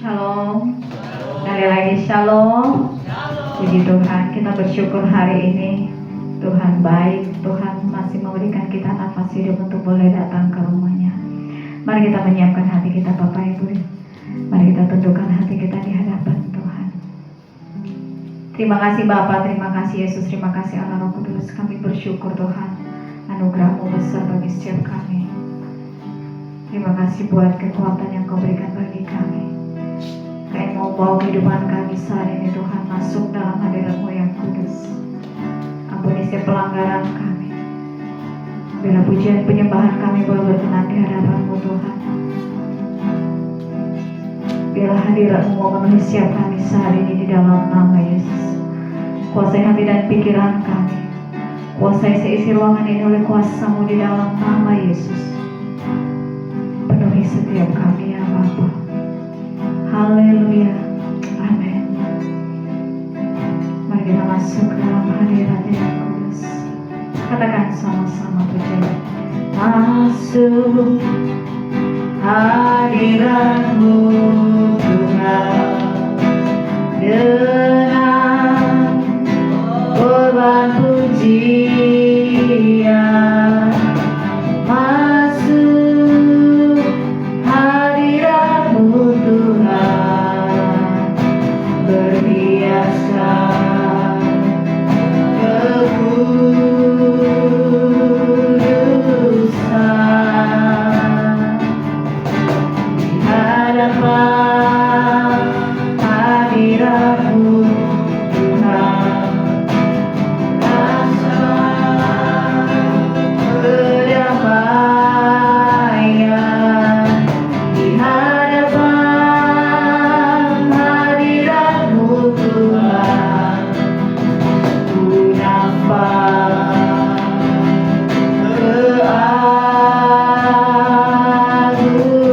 Shalom. Sekali lagi shalom. Puji Tuhan, kita bersyukur hari ini Tuhan baik, Tuhan masih memberikan kita nafas hidup untuk boleh datang ke rumahnya. Mari kita menyiapkan hati kita Bapak Ibu. Mari kita tundukkan hati kita di hadapan Tuhan. Terima kasih Bapa, terima kasih Yesus, terima kasih Allah Roh Kudus. Kami bersyukur Tuhan, anugerah-Mu besar bagi setiap kami. Terima kasih buat kekuatan yang Kau berikan bagi kami. Kau mau bawa kehidupan kami saat ini Tuhan masuk dalam hadirat-Mu yang kudus. Ampuni setiap pelanggaran kami. Biarlah pujian penyembahan kami boleh berkenan di hadapan-Mu Tuhan. Biarlah hadirat-Mu memenuhi setiap kami saat ini di dalam nama Yesus. Kuasai hati dan pikiran kami. Kuasai seisi ruangan ini oleh kuasa-Mu di dalam nama Yesus. Penuhi setiap kami ya Bapa. Haleluya. Amin. Mari kita masuk ke dalam hadirat yang kudus. Katakan sama-sama pujian. Masuk hadirat-Mu Tuhan dengan korban pujian. Masuk hadirat-Mu Tuhan, berhiaskan kekudusan di hadapan hadirat-Mu Tuhan. Rasa kedamaian di hadapan hadirat-Mu Tuhan. Ku nampak keagungan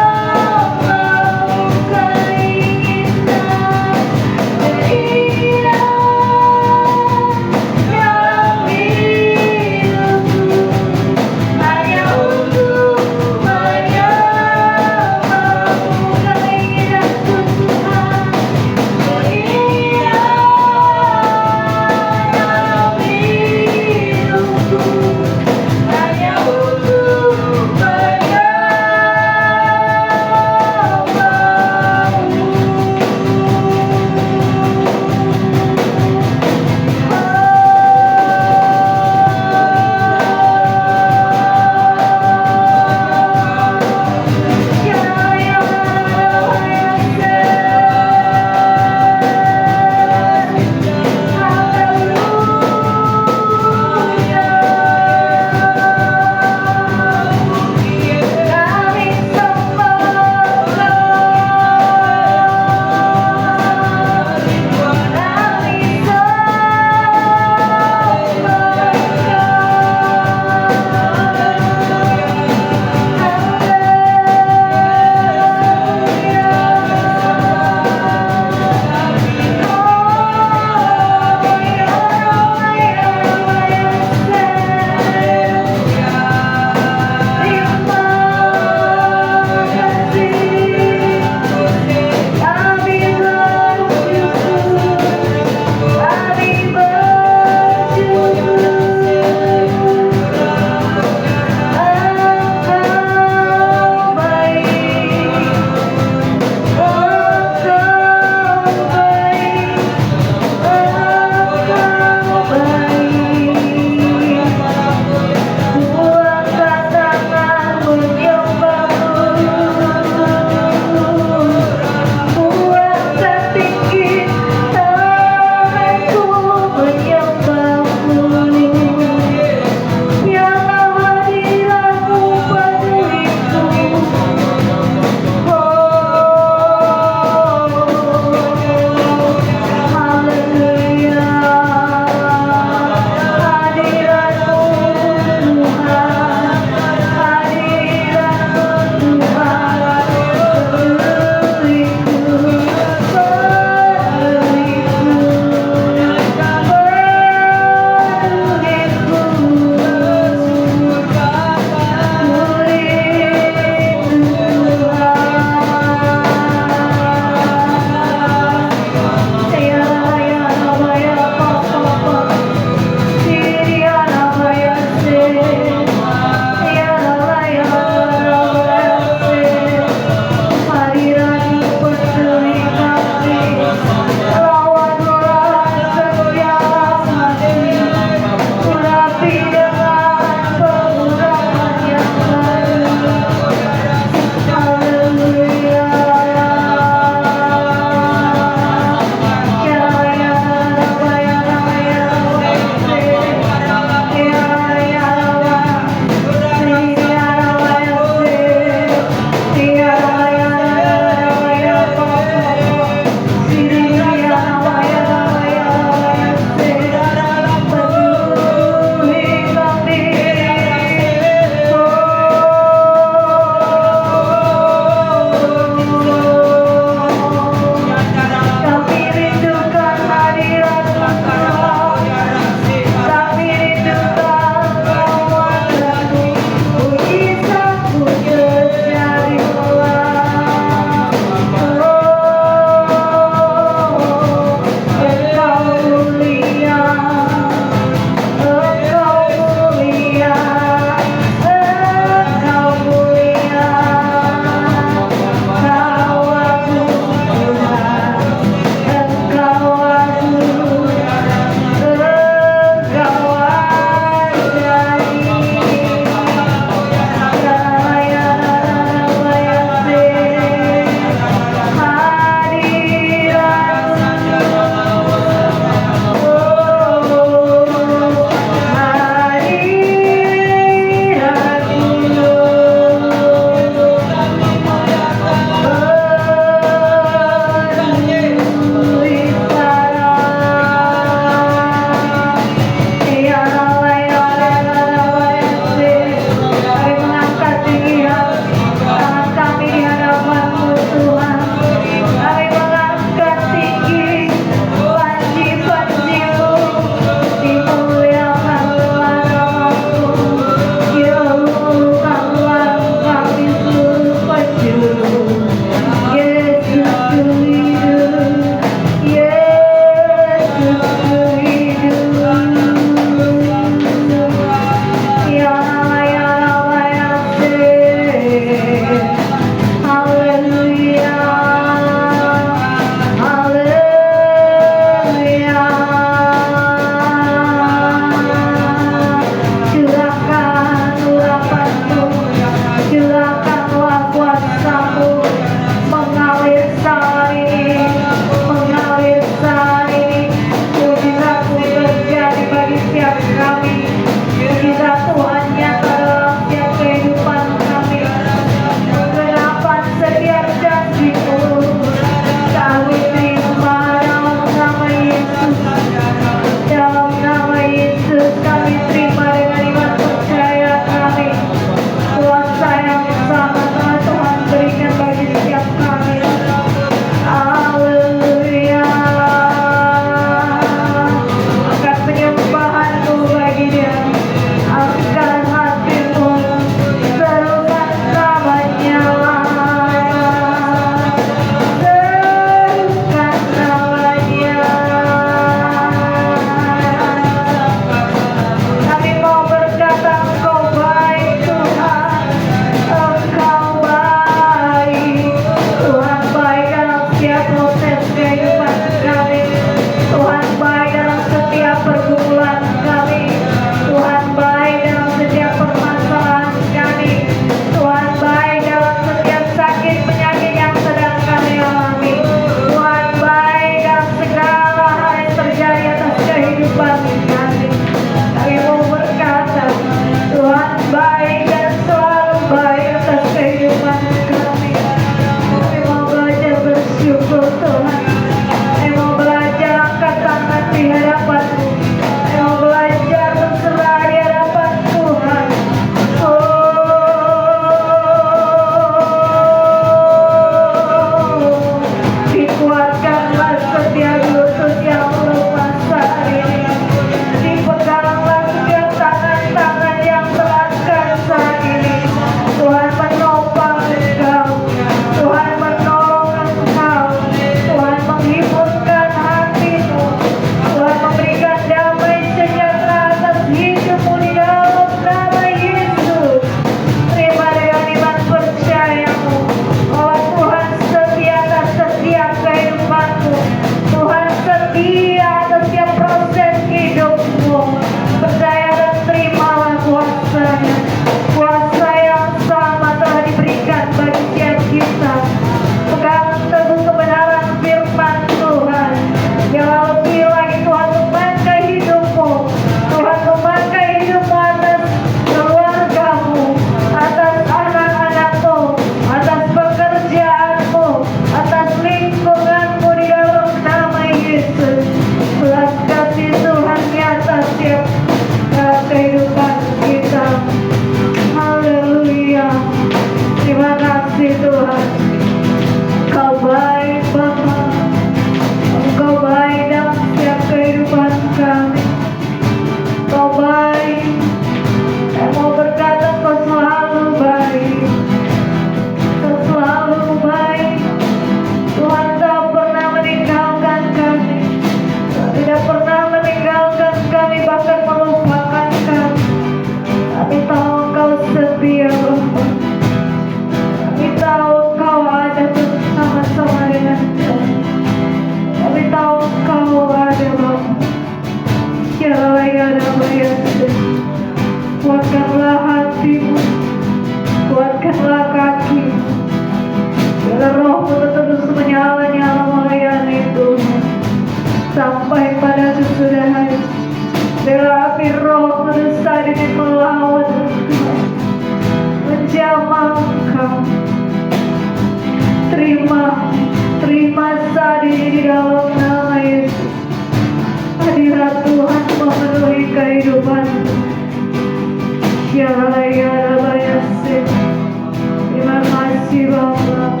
Terima kasih Bapa.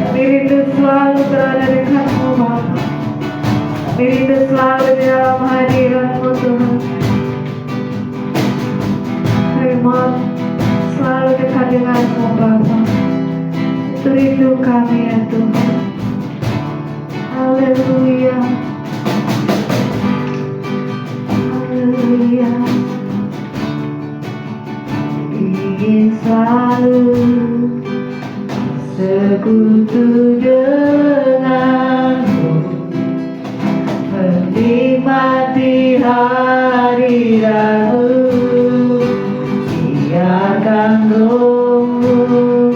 Kami rindu selalu berada dekat-Mu Bapa. Kami rindu selalu di dalam hadirat-Mu Tuhan. Kami mau selalu dekat dengan-Mu Bapa. Itu rindu kami ya Tuhan. Haleluya. Haleluya. Ingin selalu sekutu denganmu, menikmati hadirat-Mu, biarkan Roh-Mu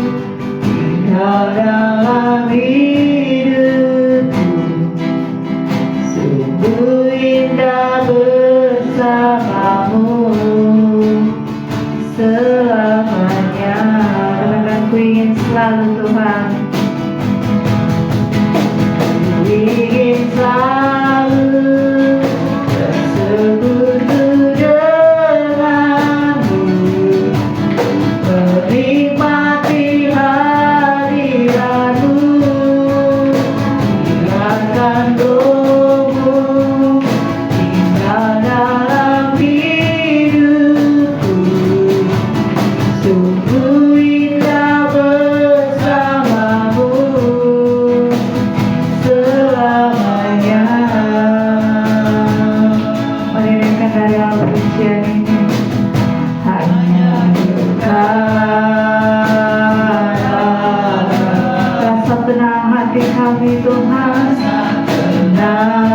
tinggal dalam hidupku. Sungguh indah bersamamu selamanya. Katakan, ku ingin selalu Tuhan. Ku ingin selalu bersekutu denganmu, menikmati hadirat-Mu, biarkan Roh-Mu tinggal dalam hidupku. Sungguh indah bersamamu selamanya. Mari dengarkan dari awal pujian ini. Hanya dekat, rasa tenang hati kami Tuhan. Tenang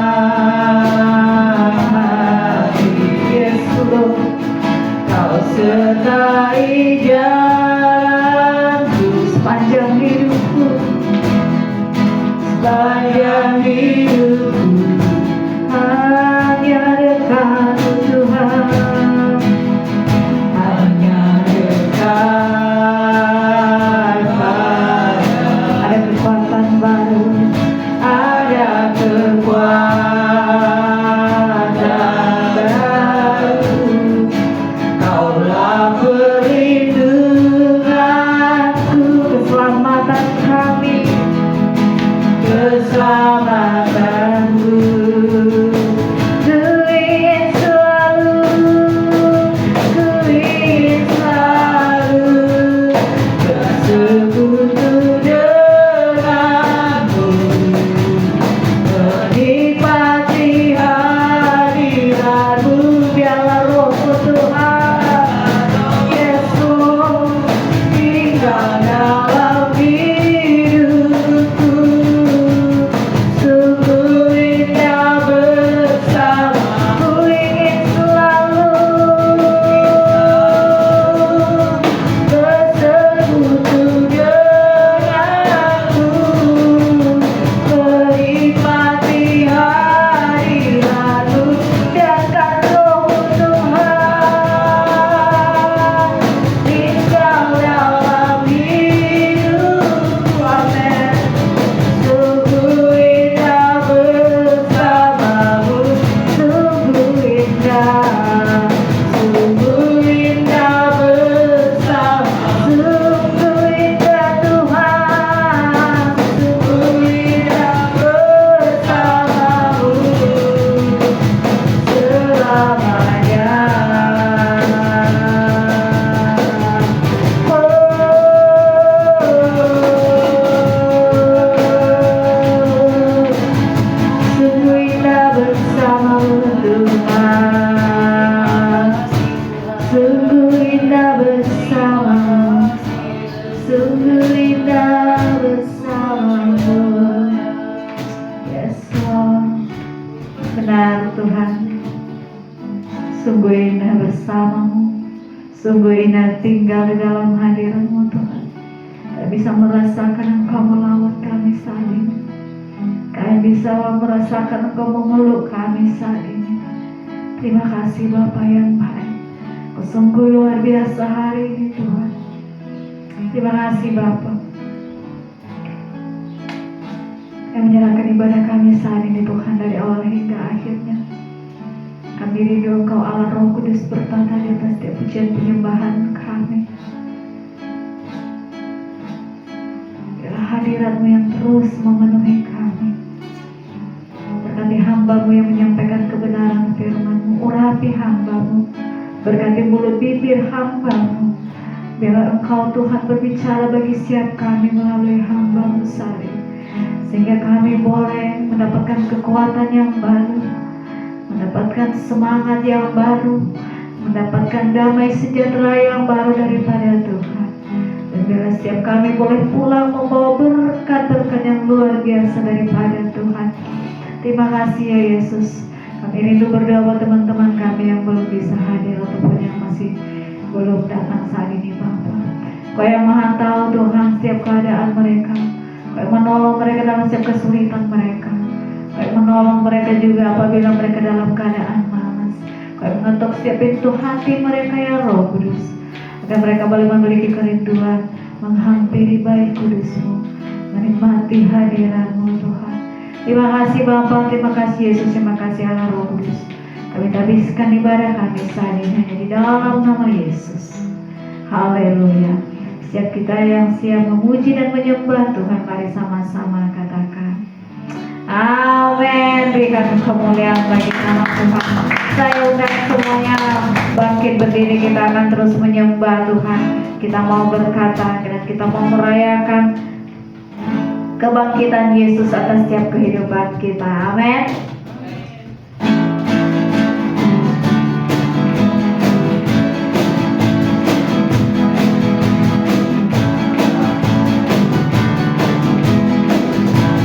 hati Yesus, Kau sertai jalanku sepanjang hidupku, sepanjang hidupku. Hanya dekat-Mu Tuhan, hanya dekat. Ada kekuatan baru, ada kekuatan baru. Kaulah perlindunganku, keselamatan kami, keselamatanku. Ku ingin selalu bersekutu denganmu, menikmati hadirat-Mu. Biarlah Roh-Mu Tuhan Yesus tinggal dalam hidupku. Sungguh indah bersama. Ku ingin selalu bersekutu denganmu, menikmati hadirat-Mu. Biarkan Roh-Mu Tuhan tinggal dalam hidupku. Amin. Sungguh indah bersamamu, sungguh indah, sungguh indah bersama, sungguh indah Tuhan, sungguh indah bersamamu selamanya. Sungguh indah bersamamu Tuhan, sungguh indah bersamamu, sungguh indah bersamamu. Yes Lord, benar Tuhan, sungguh indah bersamamu, sungguh indah tinggal di dalam hadirat-Mu Tuhan. Kami bisa merasakan Engkau melawat kami saat ini. Kami bisa merasakan Engkau memeluk kami saat ini. Terima kasih Bapa yang baik. Kau sungguh luar biasa hari ini Tuhan. Terima kasih Bapa. Kami menyerahkan ibadah kami saat ini Tuhan, dari awal hingga akhirnya. Kami rindu Engkau Allah Roh Kudus bertata di atas setiap pujian penyembahan terus memenuhi kami. Berkati hamba-Mu yang menyampaikan kebenaran firman-Mu, urapi hamba-Mu, berkati mulut bibir hamba-Mu. Biarlah Engkau Tuhan berbicara bagi setiap kami melalui hamba-Mu Sari, sehingga kami boleh mendapatkan kekuatan yang baru, mendapatkan semangat yang baru, mendapatkan damai sejahtera yang baru daripada Tuhan. Dan biarlah setiap kami boleh pulang membawa berkat-berkat yang luar biasa daripada Tuhan. Terima kasih ya Yesus. Kami rindu berdoa buat teman-teman kami yang belum bisa hadir ataupun yang masih belum datang saat ini Bapa. Kau yang Maha tahu Tuhan setiap keadaan mereka. Kau yang menolong mereka dalam setiap kesulitan mereka. Kau yang menolong mereka juga apabila mereka dalam keadaan malas. Kau yang mengetuk setiap pintu hati mereka ya Roh Kudus, agar mereka boleh memiliki kerinduan menghampiri baik kudus-Mu, menikmati hadirat-Mu Tuhan. Terima kasih Bapa, terima kasih Yesus, terima kasih Allah Roh Kudus. Kami habiskan ibadah kami saat ini hanya di dalam nama Yesus. Haleluya. Setiap kita yang siap memuji dan menyembah Tuhan, mari sama-sama katakan amin. Berikan kemuliaan bagi nama Tuhan. Saya undang semuanya bangkit berdiri, kita akan terus menyembah Tuhan. Kita mau berkata dan kita mau merayakan kebangkitan Yesus atas setiap kehidupan kita. Amin.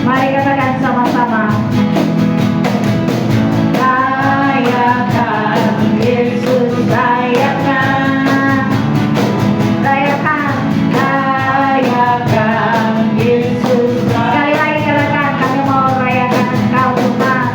Mari katakan sama-sama. Rayakan Yesus, rayakan. Rayakan, rayakan Yesus. Sekali lagi katakan, kami mau rayakan Engkau Tuhan.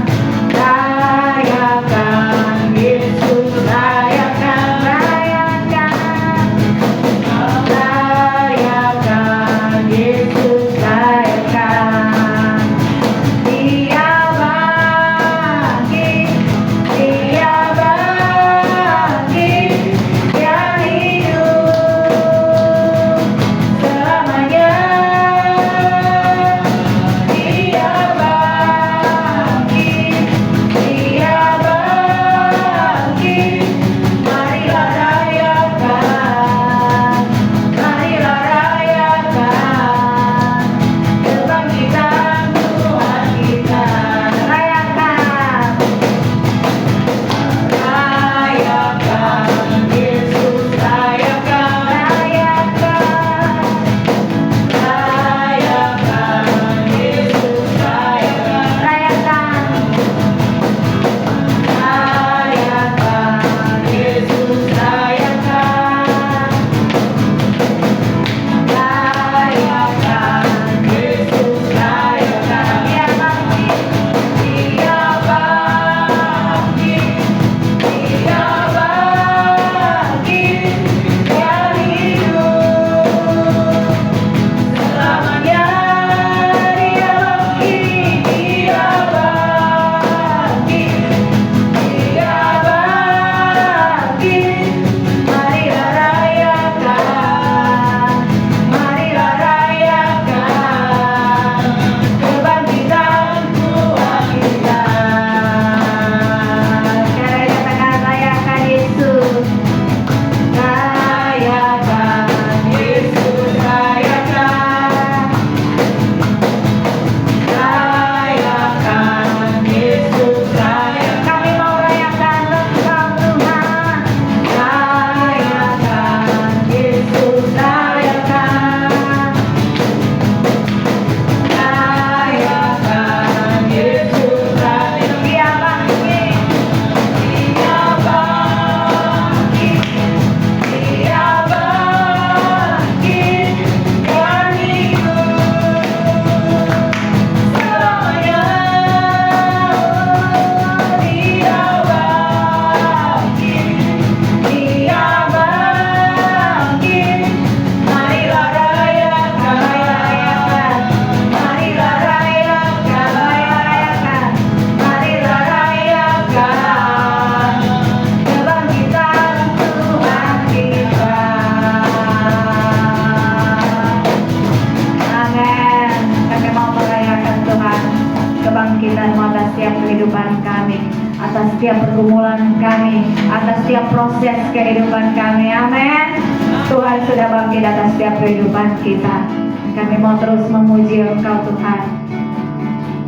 setiap pergumulan kami, atas setiap proses kehidupan kami. Amin. Tuhan sudah bangkit atas setiap kehidupan kita. Kami mau terus memuji Engkau Tuhan,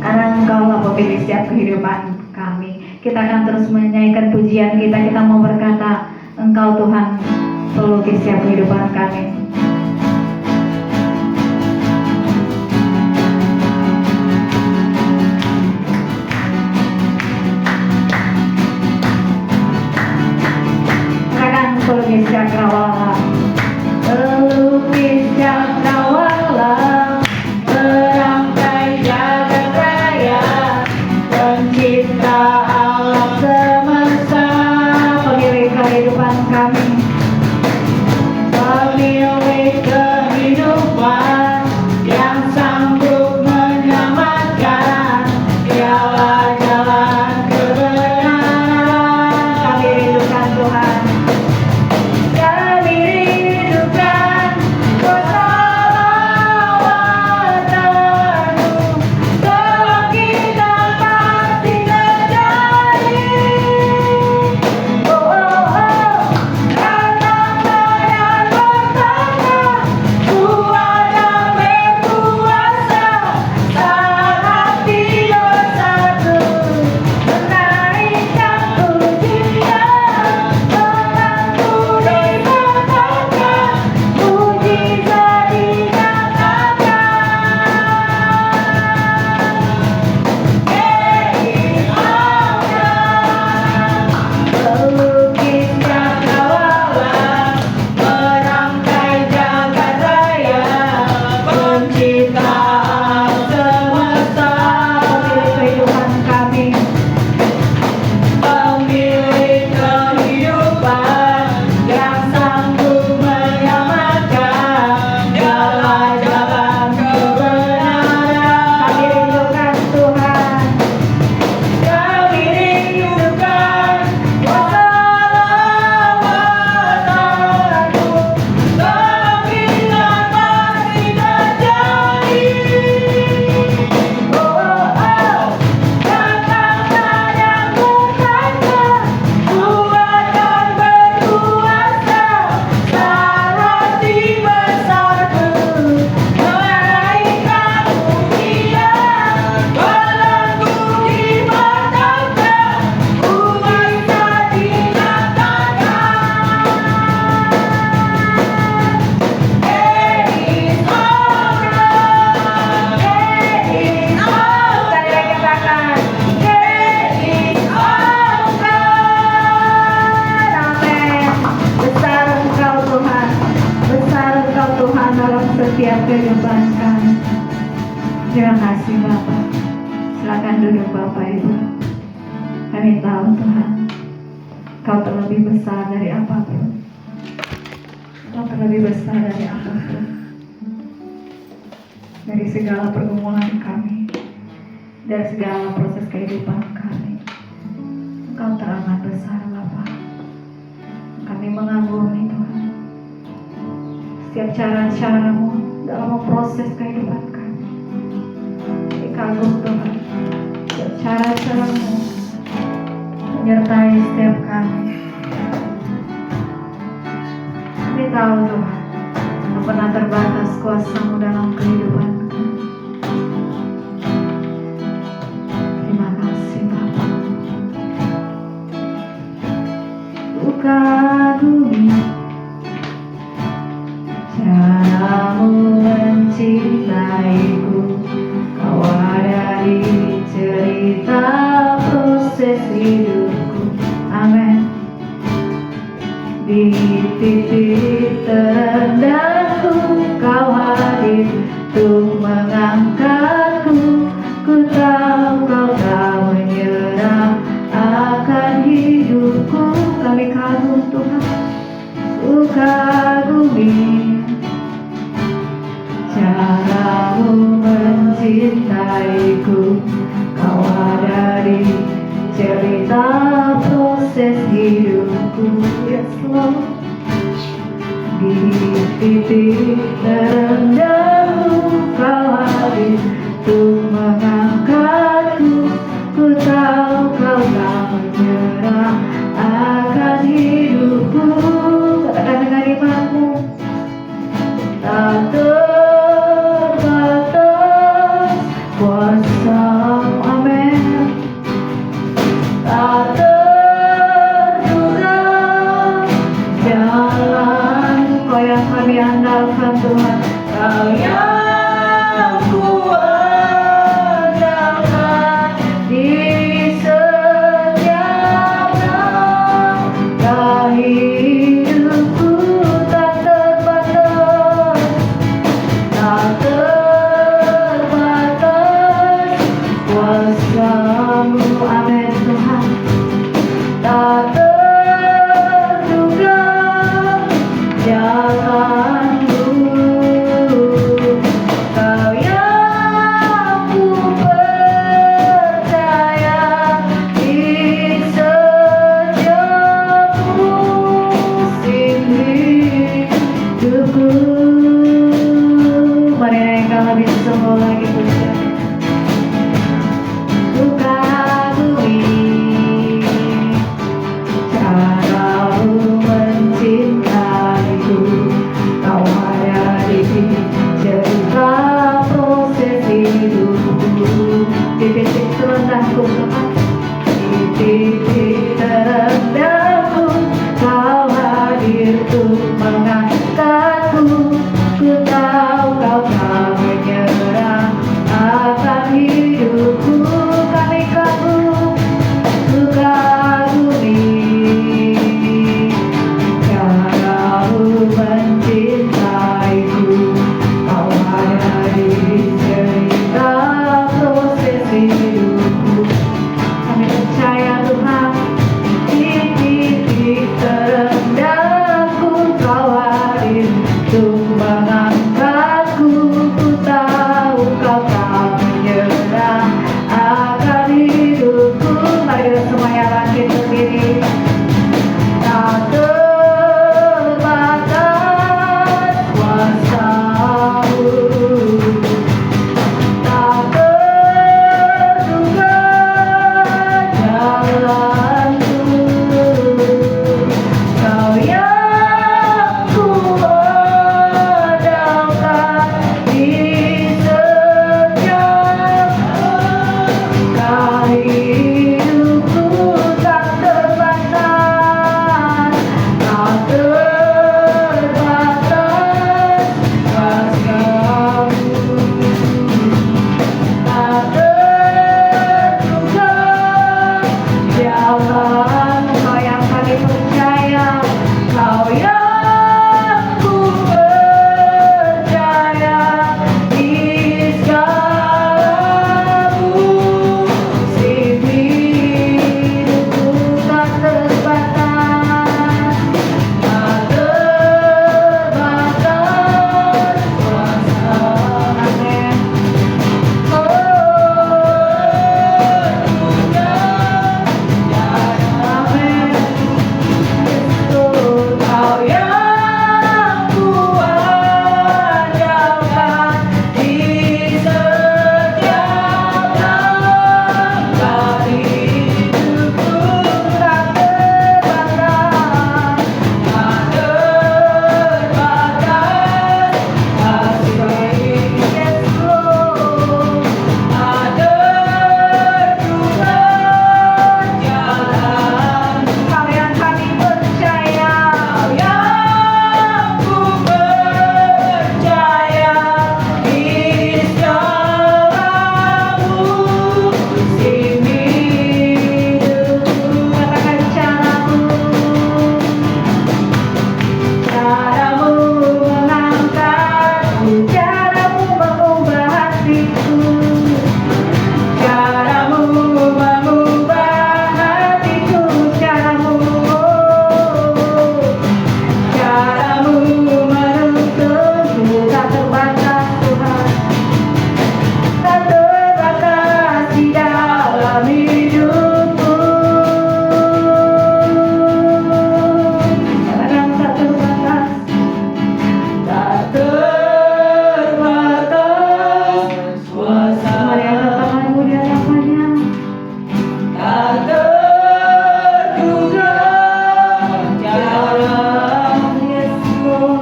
karena Engkau lah pemilik setiap kehidupan kami. Kita akan terus menyanyikan pujian kita. Kita mau berkata, Engkau Tuhan pelukis setiap kehidupan kami. Pelukis cakrawala, pelukis cakrawala, merangkai jagat raya, pencipta alam semesta, pemilik kehidupan kami, pemilik kehidupan yang sanggup menyelamatkan, dialah jalan kebenaran. Kami rindukan Tuhan. Setiap kehidupan kami. Terima kasih Bapak. Silakan duduk Bapak Ibu. Kami tahu Tuhan, Kau terlebih besar dari apapun. Kau terlebih besar dari apapun. Dari segala pergumulan kami, dari segala proses kehidupan kami, Kau teramat besar Bapak. Kami mengagumi Tuhan setiap cara-cara-Mu dalam memproses kehidupan kami. Kagum Tuhan, setiap cara-cara-Mu menyertai setiap kami. Kami tahu Tuhan, tak pernah terbatas kuasa-Mu dalam kehidupan kami. Terima kasih Bapa. Ku kagumi cara-Mu mencintaiku, Kau ada di cerita proses hidupku. Amin. Di titik terendahku, Kau hadir untuk mengangkatku. Ku tahu Kau tak menyerah akan hidupku. Kami kagum Tuhan, ku kagumi cara-Mu mencintaiku, Kau ada di cerita proses hidupku. Yes Lord. Di titik terendahku, Kau hadir untuk mengangkatku. Ku tahu Kau tak menyerah akan hidupku. Katakan dengan imanmu. Tak terbatas kuasa-Mu, amin. Tak terduga jalan Kau yang kami andalkan Tuhan, Kau yang ku andalkan di setiap langkah hidupku. Tak terbatas, tak terbatas kuasa-Mu, amin Tuhan. Tak terduga jalan-Mu, Kau yang ku percaya di setiap musim hidupku. Mari naikkan lebih semua lagi pujian. Ku kagumi cara-Mu mencintaiku.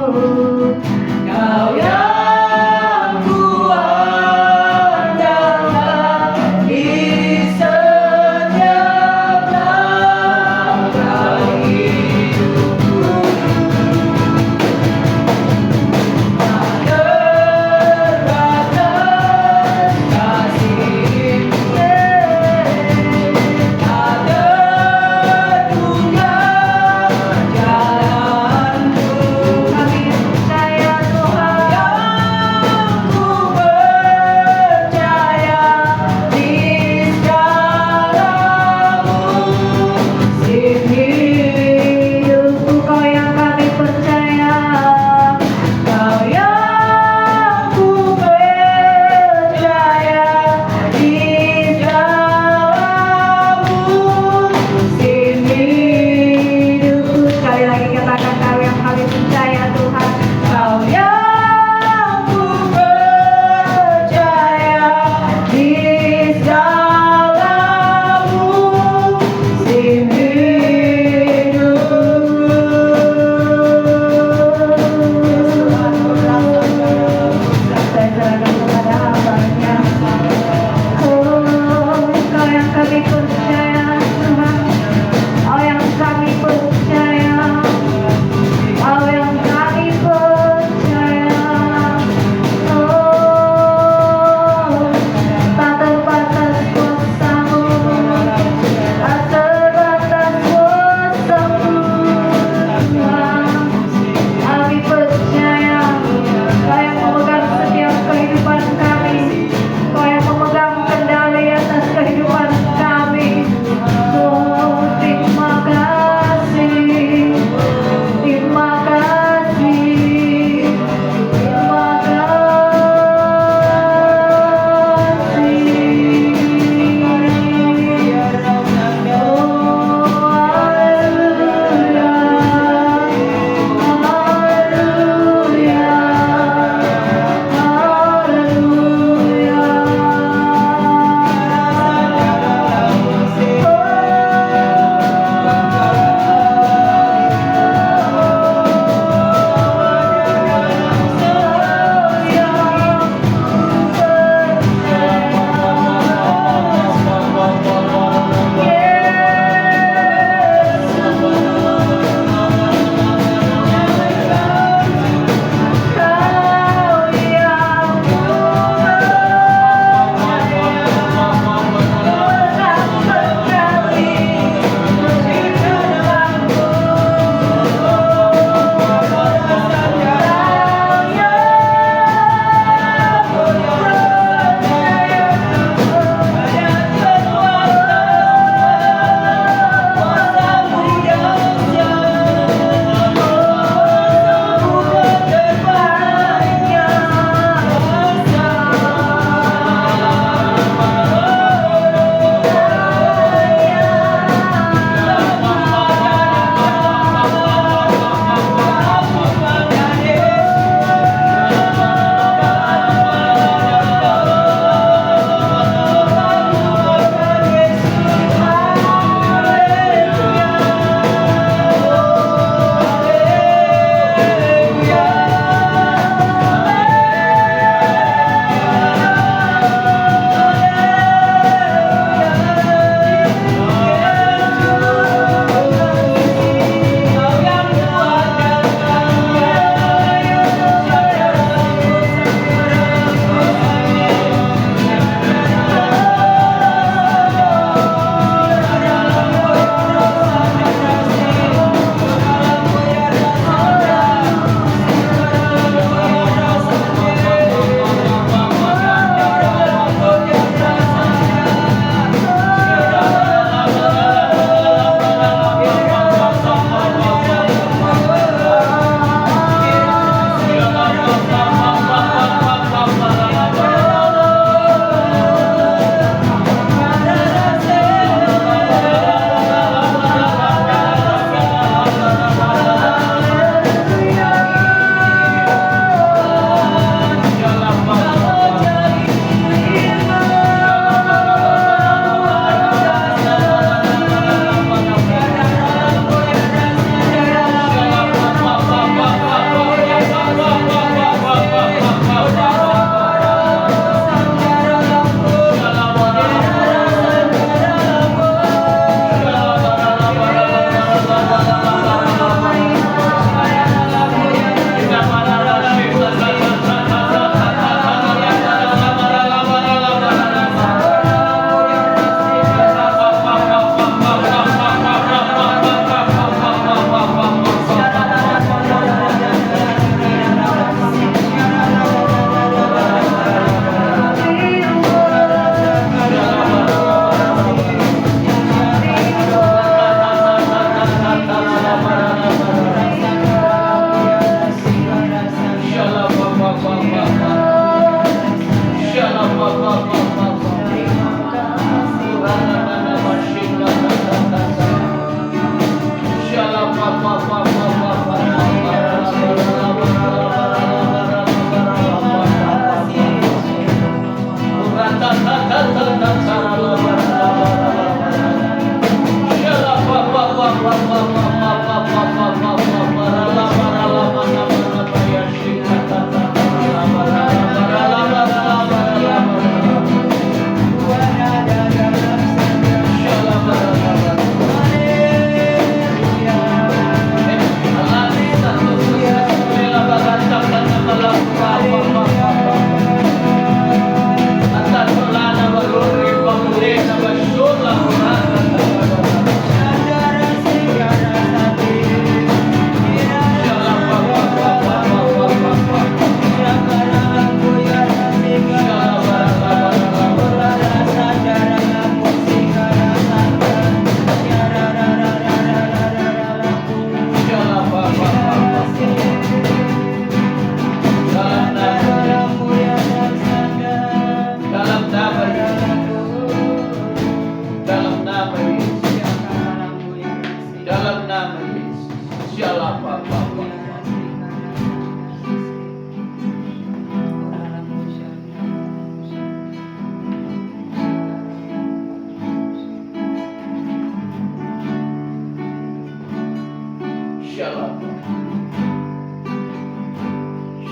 Kau yang kuandalkan di setiap langkah hidupku. Tak terbatas kasih-Mu, tak terduga jalanku.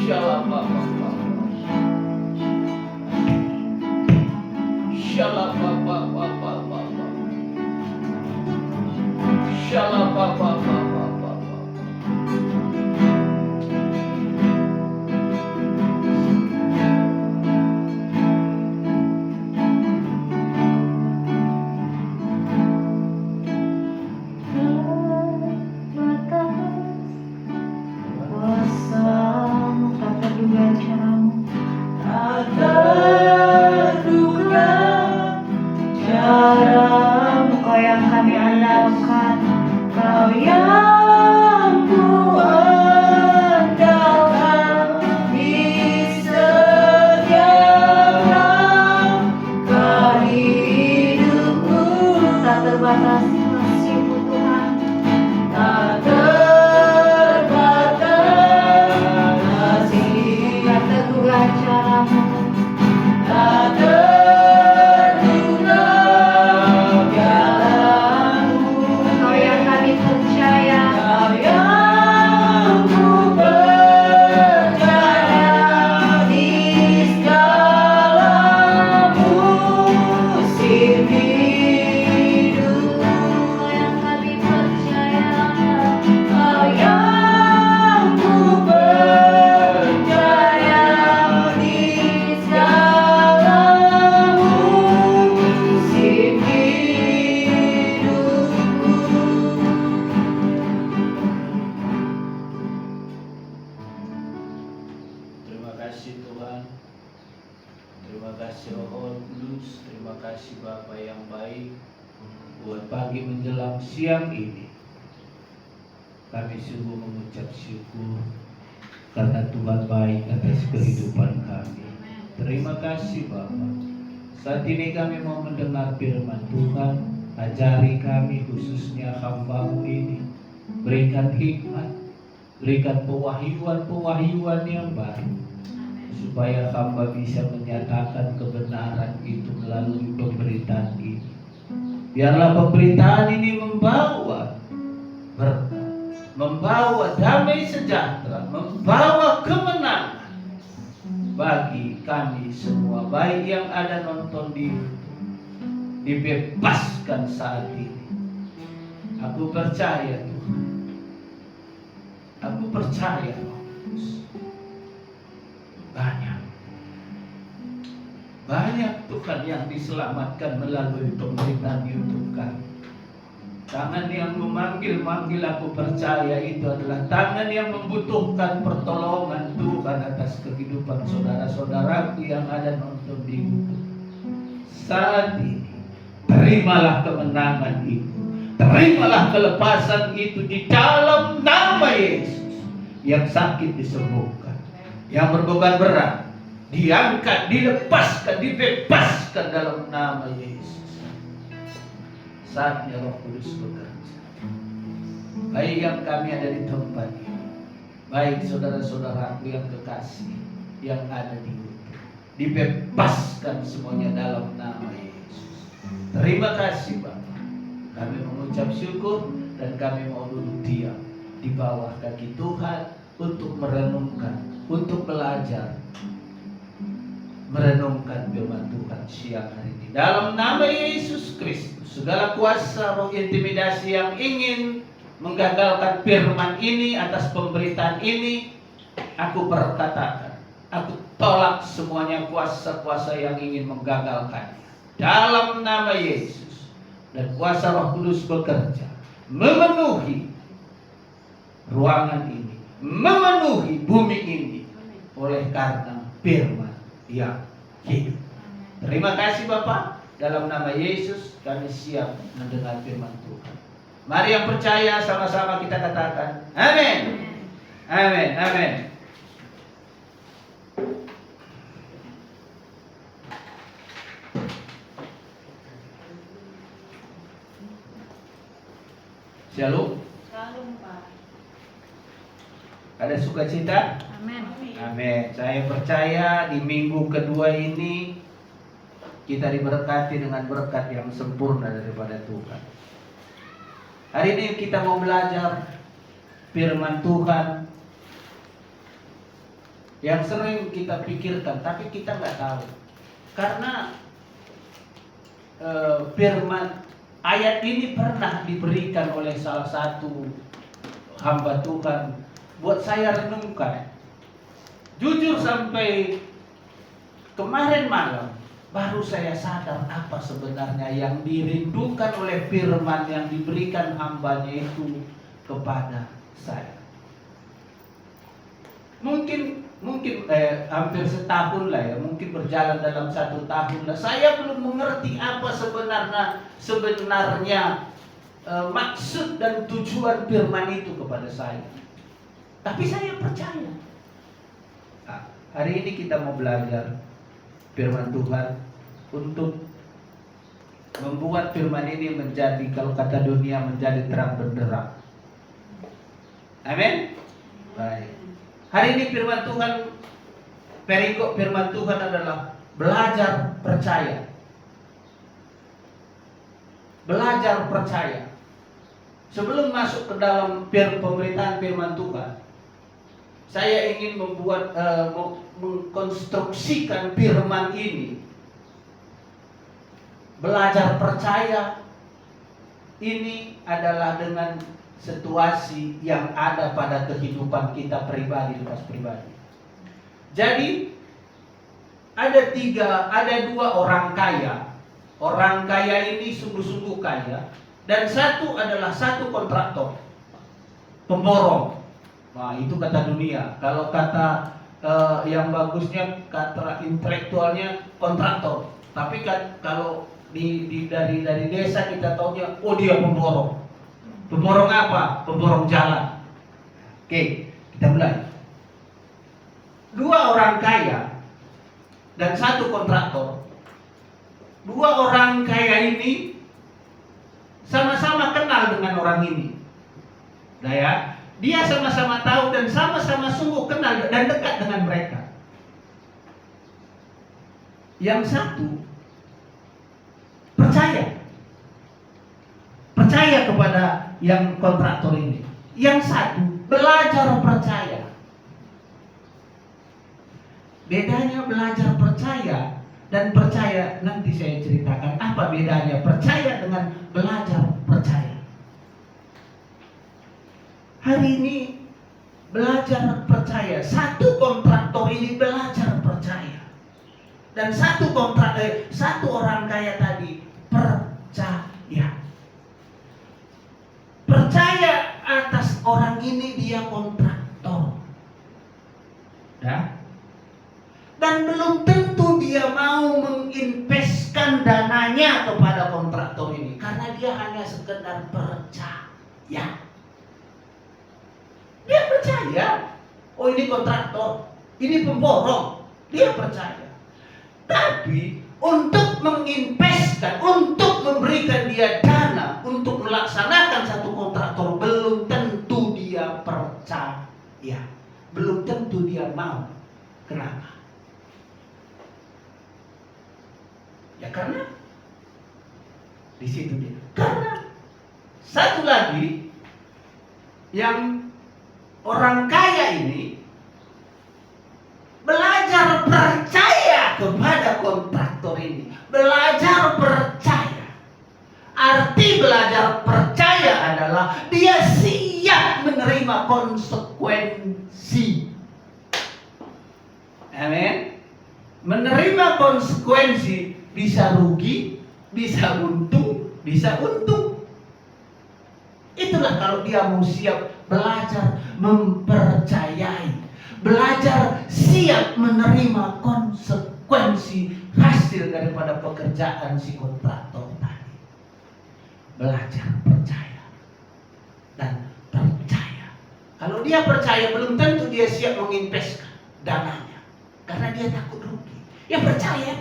Shalabababa. Shalabababababa. Shalabababababa. Kuasamu tak terduga caramu, Tak terduga caramu kau yang kami andalkan, kau yang ku andalkan di setiap langkah hidupku. tak terbatas kasih-Mu Tuhan, Tak terbatas kasih, tak terduga caramu, tak terduga jalanmu. kau yang kami percaya, Kau yang ku percaya di segala musim hidup. kau yang kami percaya, Kau yang ku percaya di segala musim hidupku. Terima kasih Tuhan. Terima kasih Roh Kudus. Terima kasih Bapa yang baik. Buat pagi menjelang siang ini, kami sungguh mengucap syukur karena Tuhan baik atas kehidupan kami. Terima kasih Bapa. Saat ini kami mau mendengar firman Tuhan. Ajari kami khususnya hamba-Mu ini. Berikan hikmat, berikan pewahyuan yang baru, supaya hamba bisa menyatakan kebenaran itu melalui pemberitaan ini. Biarlah pemberitaan ini membawa berkat, membawa damai sejahtera, membawa kemenangan bagi kami semua, baik yang ada nonton di YouTube, dibebaskan saat ini. Aku percaya Tuhan, aku percaya Roh Kudus. Banyak Tuhan yang diselamatkan melalui pemberitaan YouTube kami. Tangan yang memanggil-manggil, aku percaya itu adalah tangan yang membutuhkan pertolongan Tuhan atas kehidupan saudara-saudaraku yang ada nonton di YouTube. Saat ini, terimalah kemenangan itu, terimalah kelepasan itu di dalam nama Yesus. Yang sakit disembuhkan, yang berbeban berat diangkat, dilepaskan, dibebaskan dalam nama Yesus. Saatnya Roh Kudus bekerja. Baik yang kami ada di tempat ini, baik saudara-saudaraku yang kekasih yang ada di YouTube, dibebaskan semuanya dalam nama Yesus. Terima kasih Bapak. Kami mengucap syukur dan kami mau duduk diam di bawah kaki Tuhan untuk merenungkan, untuk belajar, merenungkan firman Tuhan siang hari ini. Dalam nama Yesus Kristus, segala kuasa roh intimidasi yang ingin menggagalkan firman ini atas pemberitaan ini, aku perkatakan, aku tolak semuanya kuasa-kuasa yang ingin menggagalkannya. Dalam nama Yesus, dan kuasa Roh Kudus bekerja, memenuhi ruangan ini, memenuhi bumi ini, oleh karena firman yang hidup. Terima kasih Bapak. Dalam nama Yesus kami siap mendengar firman Tuhan. Mari yang percaya sama-sama kita katakan amin. Amin. Amin. Shalom. Shalom Pak. Ada sukacita? Amin. Amin. Saya percaya di minggu kedua ini kita diberkati dengan berkat yang sempurna daripada Tuhan. Hari ini kita mau belajar firman Tuhan yang sering kita pikirkan, tapi kita nggak tahu. Karena firman ayat ini pernah diberikan oleh salah satu hamba Tuhan buat saya renungkan. Jujur sampai kemarin malam baru saya sadar apa sebenarnya yang dirindukan oleh firman yang diberikan hambanya itu kepada saya. Mungkin hampir setahun lah ya, mungkin berjalan dalam 1 tahun lah. Saya belum mengerti apa sebenarnya maksud dan tujuan firman itu kepada saya. Tapi saya percaya. Nah, hari ini kita mau belajar firman Tuhan untuk membuat firman ini menjadi, kalau kata dunia, menjadi terang benderang. Amin. Baik. Hari ini firman Tuhan, perikop firman Tuhan adalah belajar percaya. Belajar percaya. Sebelum masuk ke dalam pemberitaan firman Tuhan, saya ingin mengkonstruksikan firman ini. Belajar percaya ini adalah dengan situasi yang ada pada kehidupan kita pribadi, lepas pribadi. Jadi ada 2 orang kaya. Orang kaya ini sungguh-sungguh kaya, dan satu adalah satu kontraktor, pemborong. Nah, itu kata dunia. Kalau kata yang bagusnya, kata intelektualnya kontraktor. Tapi kalau dari desa kita taunya, oh dia pemborong. Pemborong apa? Pemborong jalan. Oke, kita mulai. 2 orang kaya dan satu kontraktor. 2 orang kaya ini sama-sama kenal dengan orang ini. Nah ya, dia sama-sama tahu dan sama-sama sungguh kenal dan dekat dengan mereka. Yang satu percaya kepada yang kontraktor ini. Yang satu belajar percaya. Bedanya belajar percaya dan percaya, nanti saya ceritakan apa bedanya percaya dengan belajar percaya. Hari ini belajar percaya, satu kontraktor ini belajar percaya. Dan satu orang kaya tadi percaya. Percaya atas orang ini, dia kontraktor. Dan belum tentu dia mau menginvestkan dananya kepada kontraktor ini, karena dia hanya sekedar percaya. Dia percaya, oh ini kontraktor, ini pemborong, dia percaya. Tapi untuk menginvestkan, untuk memberikan dia dana untuk melaksanakan satu kontraktor, belum tentu dia percaya, belum tentu dia mau. Kenapa? Ya karena di situ dia. Karena satu lagi, yang orang kaya ini belajar percaya kepada kontraktor ini. Belajar percaya. Arti belajar percaya adalah dia siap menerima konsekuensi. Amin. Menerima konsekuensi, bisa rugi, bisa untung, bisa untung. Itulah kalau dia mau siap belajar mempercayai. Belajar siap menerima konsekuensi hasil daripada pekerjaan si kontraktor tadi. Belajar percaya dan percaya. Kalau dia percaya, belum tentu dia siap menginvestkan dananya, karena dia takut rugi. Ya percaya.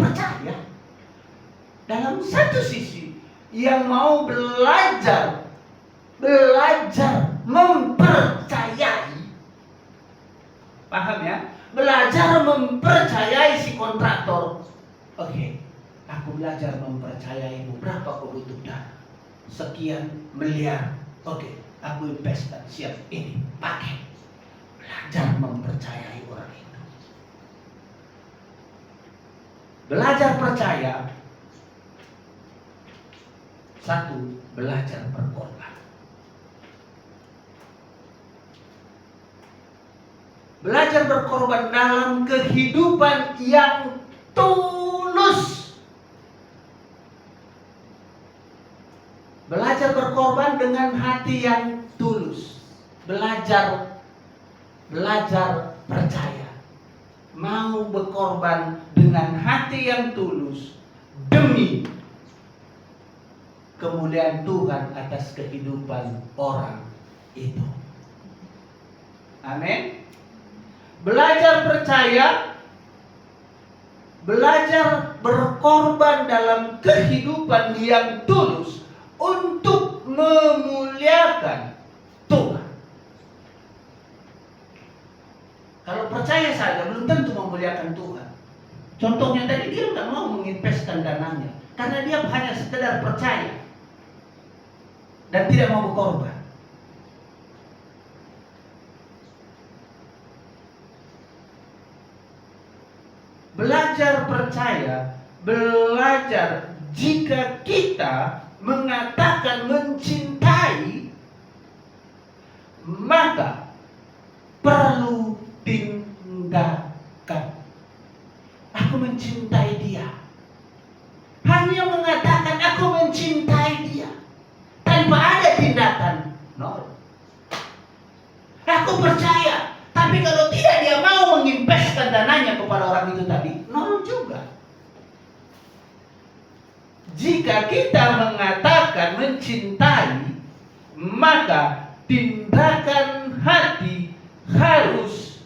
Dalam satu sisi, yang mau belajar mempercayai. Paham ya? Belajar mempercayai si kontraktor. Oke, aku belajar mempercayaimu. Berapa kau butuh dana? Sekian miliar. Oke, aku investkan. Siap, ini pakai. Belajar mempercayai orang itu. Belajar percaya, satu, belajar berkorban. Belajar berkorban dalam kehidupan yang tulus. Belajar berkorban dengan hati yang tulus. Belajar percaya. Mau berkorban dengan hati yang tulus demi kemuliaan Tuhan atas kehidupan orang itu. Amin. Belajar percaya, belajar berkorban dalam kehidupan yang tulus untuk memuliakan Tuhan. Kalau percaya saja belum tentu memuliakan Tuhan. Contohnya tadi, dia nggak mau menginvestkan dananya karena dia hanya sekedar percaya dan tidak mau berkorban. Belajar percaya, belajar jika kita mengatakan mencintai, maka perlu tindakan. Aku mencintai dia. Hanya mengatakan aku mencintai dia tanpa ada tindakan, nol. Aku percaya, tapi kalau tidak dia mau menginvestkan dananya kepada orang itu tadi, nol juga. Jika kita mengatakan mencintai, maka tindakan hati harus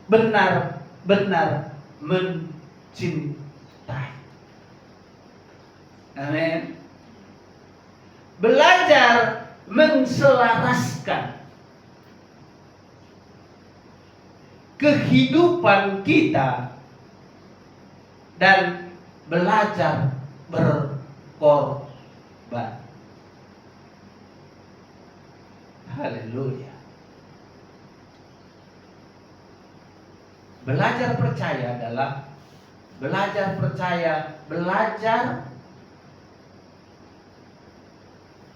benar-benar mencintai. Amin. Belajar menselaraskan kehidupan kita dan belajar berkorban. Haleluya. Belajar percaya adalah belajar percaya, belajar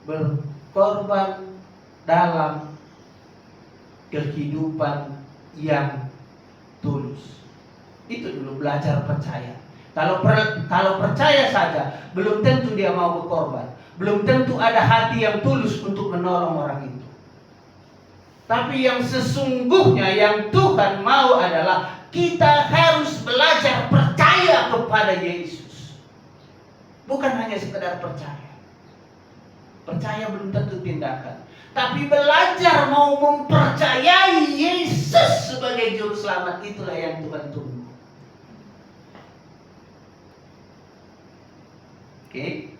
berkorban dalam kehidupan yang tulus. Itu dulu belajar percaya. Kalau percaya saja belum tentu dia mau berkorban. Belum tentu ada hati yang tulus untuk menolong orang itu. Tapi yang sesungguhnya yang Tuhan mau adalah kita harus belajar percaya kepada Yesus. Bukan hanya sekedar percaya. Percaya belum tentu tindakan. Tapi belajar mau mempercayai Yesus sebagai juru selamat, itulah yang Tuhan tunggu. Oke.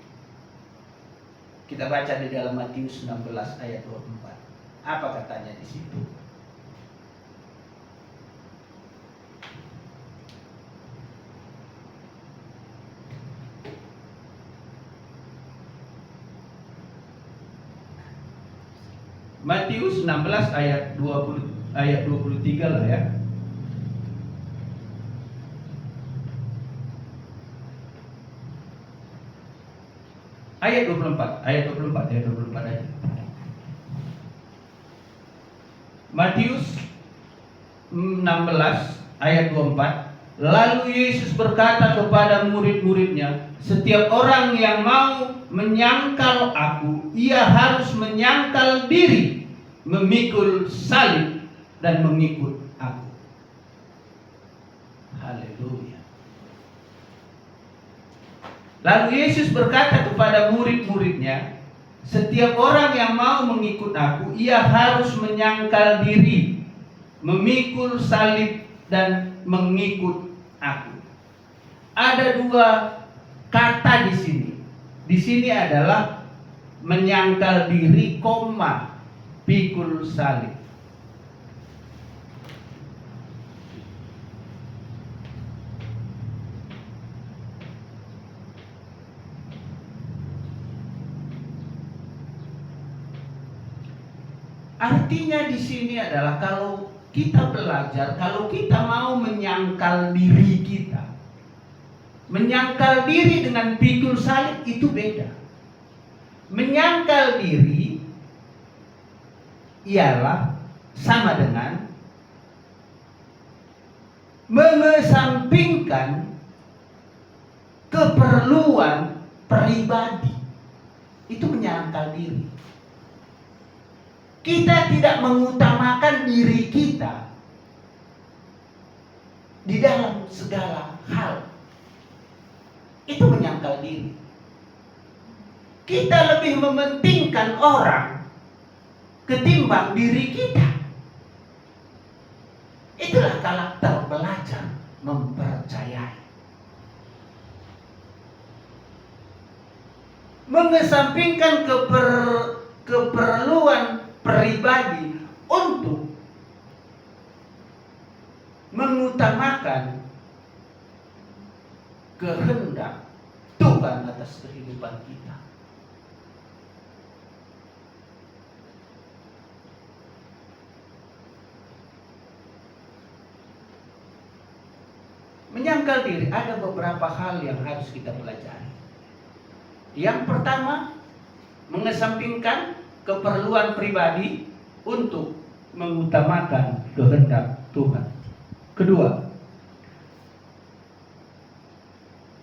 Kita baca di dalam Matius 16 ayat 24. Apa katanya di situ? Matius 16 ayat 23 lah ya. Ayat 24 aja. Matius 16 ayat 24. Lalu Yesus berkata kepada murid-muridnya, setiap orang yang mau menyangkal aku, ia harus menyangkal diri, memikul salib dan mengikut aku. Haleluya. Lalu Yesus berkata kepada murid-muridnya, setiap orang yang mau mengikut aku, ia harus menyangkal diri, memikul salib dan mengikut aku. Ada dua kata di sini. Di sini adalah menyangkal diri, pikul salib. Artinya di sini adalah kalau kita belajar, kalau kita mau menyangkal diri kita, Menyangkal diri dengan pikul salib itu beda. Menyangkal diri ialah sama dengan mengesampingkan keperluan pribadi. Itu menyangkal diri. Kita tidak mengutamakan diri kita di dalam segala hal. Itu menyangkal diri. Kita lebih mementingkan orang ketimbang diri kita. Itulah karakter belajar mempercayai. Mengesampingkan keperluan pribadi untuk mengutamakan kehendak Tuhan atas kehidupan kita. Menyangkal diri, ada beberapa hal yang harus kita pelajari. Yang pertama, mengesampingkan keperluan pribadi untuk mengutamakan kehendak Tuhan. Kedua,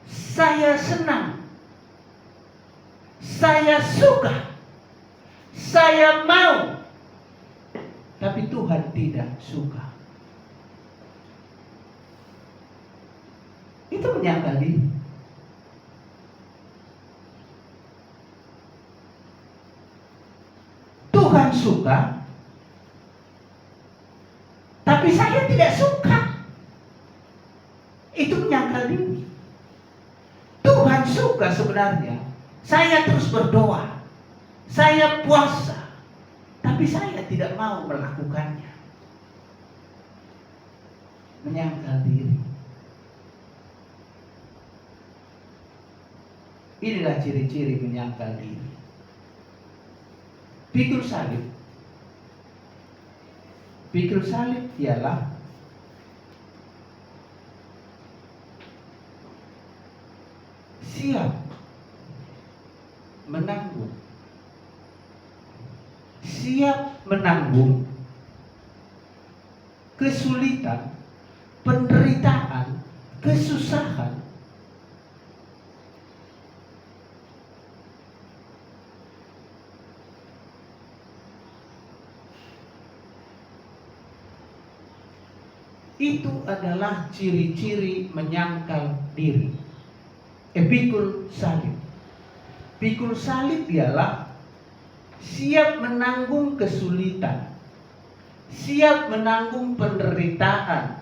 saya senang, saya suka, saya mau, tapi Tuhan tidak suka. Itu menyangkal diri. Tuhan suka, tapi saya tidak suka. Itu menyangkal diri. Tuhan suka sebenarnya. Saya terus berdoa, saya puasa, tapi saya tidak mau melakukannya. Menyangkal diri. Inilah ciri-ciri menyangkal diri. Pikul salib. Pikul salib ialah siap menanggung. Siap menanggung kesulitan, penderitaan, kesusahan. Itu adalah ciri-ciri menyangkal diri. Pikul salib. Pikul salib ialah siap menanggung kesulitan, siap menanggung penderitaan,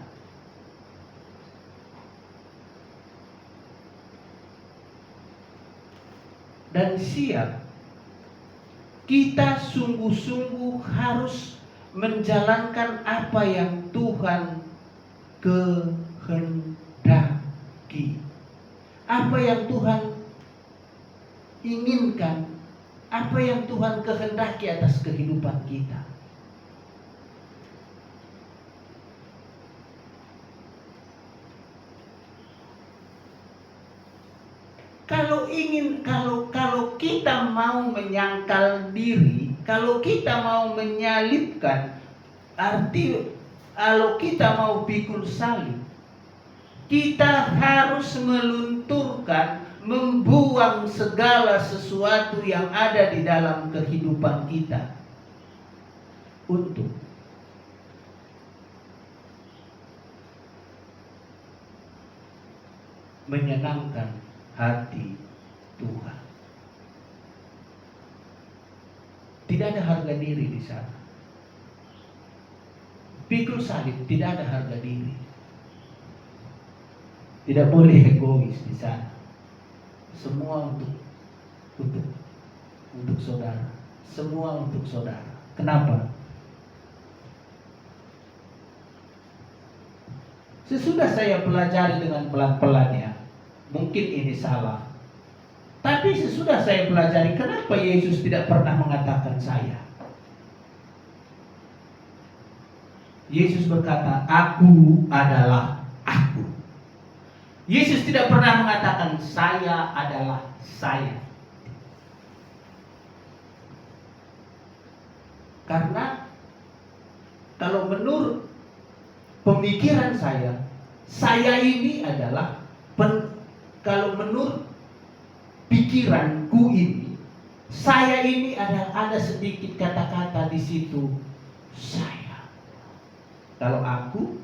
dan siap kita sungguh-sungguh harus menjalankan apa yang Tuhan kehendaki, apa yang Tuhan inginkan, apa yang Tuhan kehendaki atas kehidupan kita. Kalau kita mau menyangkal diri, kalau kita mau menyalibkan, arti kalau kita mau pikul salib, kita harus melunturkan, membuang segala sesuatu yang ada di dalam kehidupan kita untuk menyenangkan hati Tuhan. Tidak ada harga diri di sana. Pikul salib tidak ada harga diri. Tidak boleh egois di sana. Semua untuk saudara. Semua untuk saudara. Kenapa? Sesudah saya pelajari dengan pelan-pelan ya, mungkin ini salah. Tapi sesudah saya pelajari, kenapa Yesus tidak pernah mengatakan saya? Yesus berkata, aku adalah aku. Yesus tidak pernah mengatakan saya adalah saya. Karena kalau menurut pemikiran saya ini adalah kalau menurut pikiranku ini, saya ini ada sedikit kata-kata di situ saya. Kalau aku,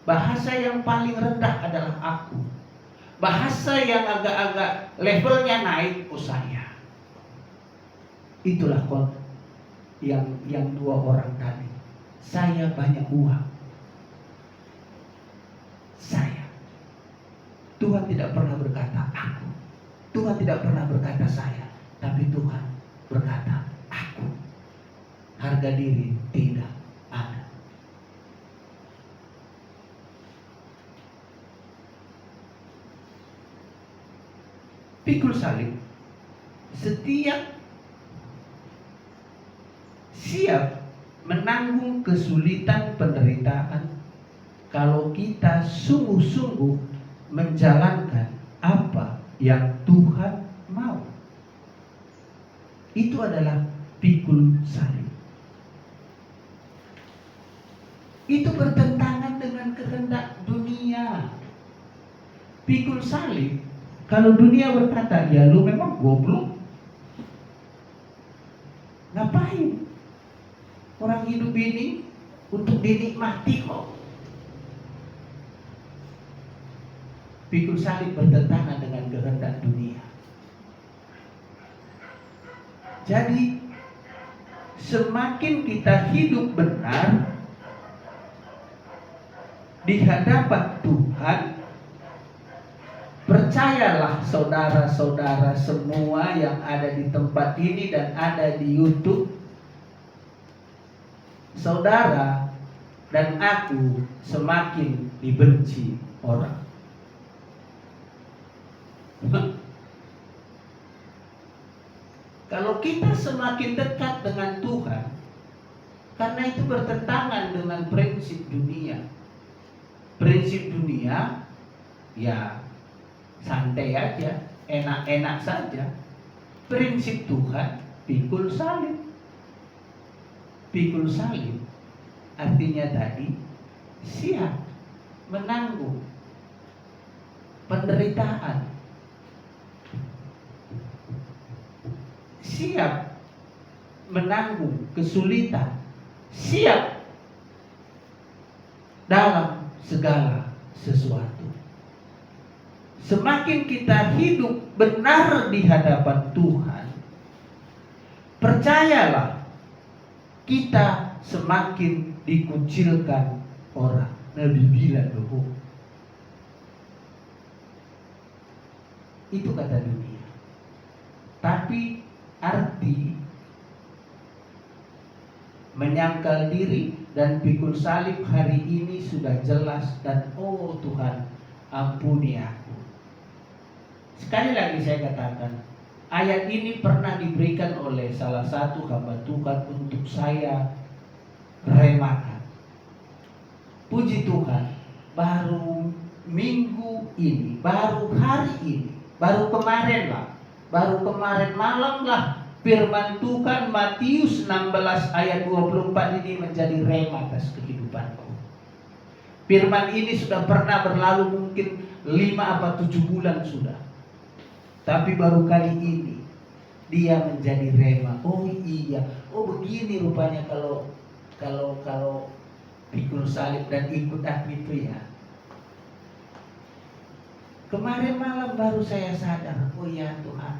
bahasa yang paling rendah adalah aku. Bahasa yang agak-agak levelnya naik, saya. Itulah yang dua orang tadi. Saya banyak uang. Saya. Tuhan tidak pernah berkata aku. Tuhan tidak pernah berkata saya. Tapi Tuhan berkata aku. Harga diri tidak ada. Pikul salib setiap siap menanggung kesulitan penderitaan kalau kita sungguh-sungguh menjalankan apa yang Tuhan mau. Itu adalah pikul salib. Itu bertentangan dengan kehendak dunia. Pikul salib, kalau dunia berkata, ya lu memang goblok, ngapain orang hidup ini untuk dinikmati kok. Pikul salib bertentangan dengan kehendak dunia. Jadi semakin kita hidup benar di hadapan Tuhan, percayalah saudara-saudara semua yang ada di tempat ini dan ada di YouTube, saudara dan aku semakin dibenci orang. Kalau kita semakin dekat dengan Tuhan, karena itu bertentangan dengan prinsip dunia. Prinsip dunia, ya santai aja, enak-enak saja. Prinsip Tuhan, pikul salib. Pikul salib artinya tadi siap menanggung penderitaan, siap menanggung kesulitan, siap dalam segala sesuatu. Semakin kita hidup benar di hadapan Tuhan, percayalah kita semakin dikucilkan orang. Nabi bilang loh, itu kata dunia. Tapi arti menyangkal diri dan pikul salib hari ini sudah jelas. Dan oh Tuhan, ampuni aku. Sekali lagi saya katakan, ayat ini pernah diberikan oleh salah satu hamba Tuhan untuk saya remakan. Puji Tuhan, baru minggu ini, baru hari ini, baru kemarin malam lah, firman Tuhan Matius 16 ayat 24 ini menjadi rema atas kehidupanku. Firman ini sudah pernah berlalu mungkin 5 atau 7 bulan sudah. Tapi baru kali ini dia menjadi rema. Oh iya, oh begini rupanya kalau pikul salib dan ikut aku itu ya. Kemarin malam baru saya sadar, oh ya Tuhan,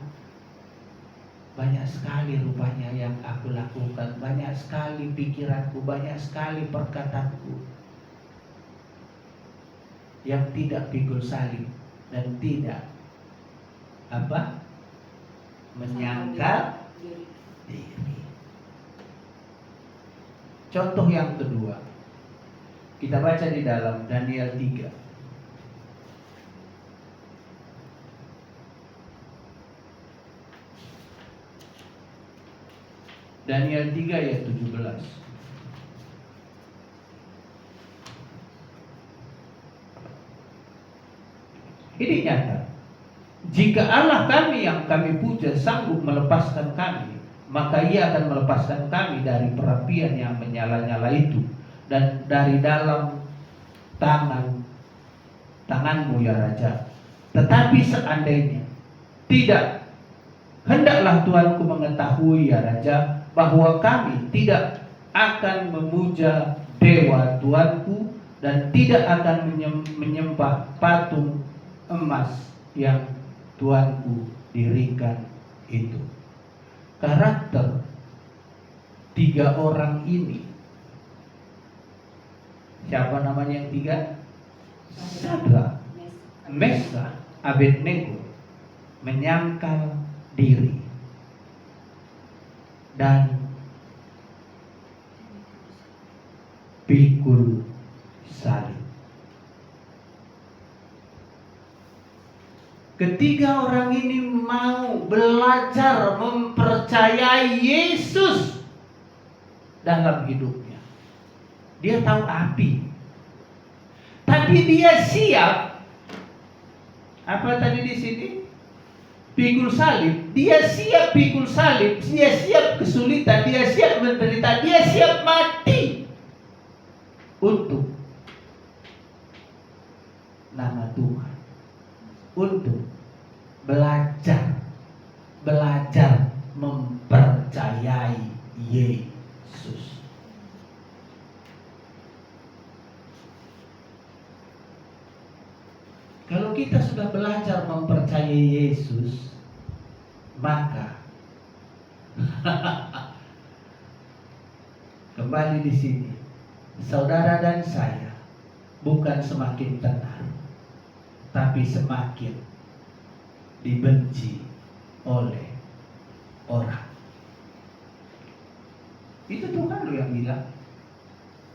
banyak sekali rupanya yang aku lakukan, banyak sekali pikiranku, banyak sekali perkataanku yang tidak pikul salib dan tidak menyangkal diri. Contoh yang kedua, kita baca di dalam Daniel 3. Daniel 3 ayat 17. Ini nyata. Jika Allah kami yang kami puja sanggup melepaskan kami, maka Ia akan melepaskan kami dari perapian yang menyala-nyala itu dan dari dalam tanganmu ya Raja. Tetapi seandainya tidak, hendaklah Tuanku mengetahui ya Raja, bahwa kami tidak akan memuja dewa Tuanku dan tidak akan menyembah patung emas yang Tuanku dirikan itu. Karakter tiga orang ini, siapa namanya yang tiga? Sadrak, Meshach, Abednego menyangkal diri dan pikul salib. Ketiga orang ini mau belajar mempercayai Yesus dalam hidupnya. Dia tahu api, tapi dia siap. Apa tadi di sini? Pikul salib. Dia siap pikul salib. Dia siap kesulitan. Dia siap menderita. Dia siap mati untuk nama Tuhan, untuk belajar mempercayai Yesus. Kalau kita sudah belajar mempercayai Yesus, maka kembali di sini, saudara dan saya bukan semakin tenang, tapi semakin dibenci oleh orang. Itu Tuhan lo yang bilang.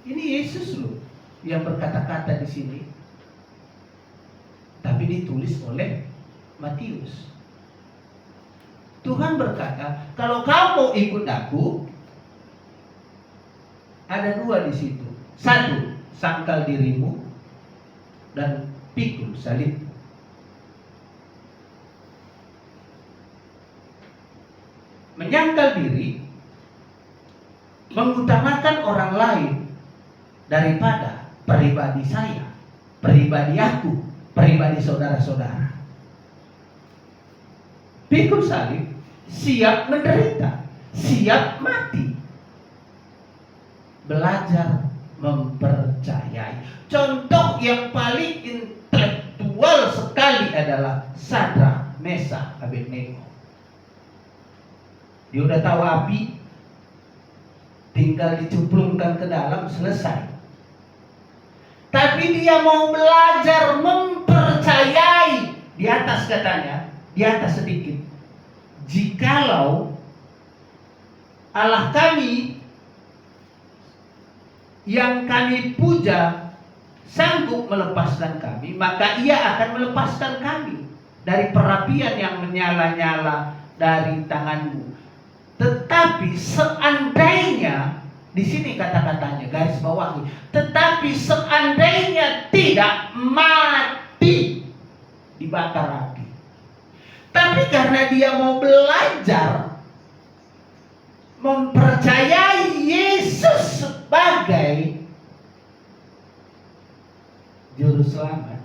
Ini Yesus lo yang berkata-kata di sini. Tapi ditulis oleh Matius. Tuhan berkata, kalau kau mau ikut aku, ada dua di situ. Satu, sangkal dirimu dan pikul salib. Menyangkal diri, mengutamakan orang lain daripada pribadi saya, pribadi aku, pribadi saudara-saudara. Pikul salib, siap menderita, siap mati. Belajar mempercayai. Contoh yang paling intelektual sekali adalah Sadrak, Meshach, Abednego. Dia udah tahu api, tinggal dicemplungkan ke dalam, selesai. Tapi dia mau belajar mempercayai. Di atas katanya, di atas sedikit. Jikalau Allah kami yang kami puja sanggup melepaskan kami, maka Ia akan melepaskan kami dari perapian yang menyala-nyala dari tanganmu. Tetapi seandainya, di sini kata-katanya garis bawahi, tetapi seandainya tidak, mati dibakar api. Tapi karena dia mau belajar mempercayai Yesus sebagai juru selamat,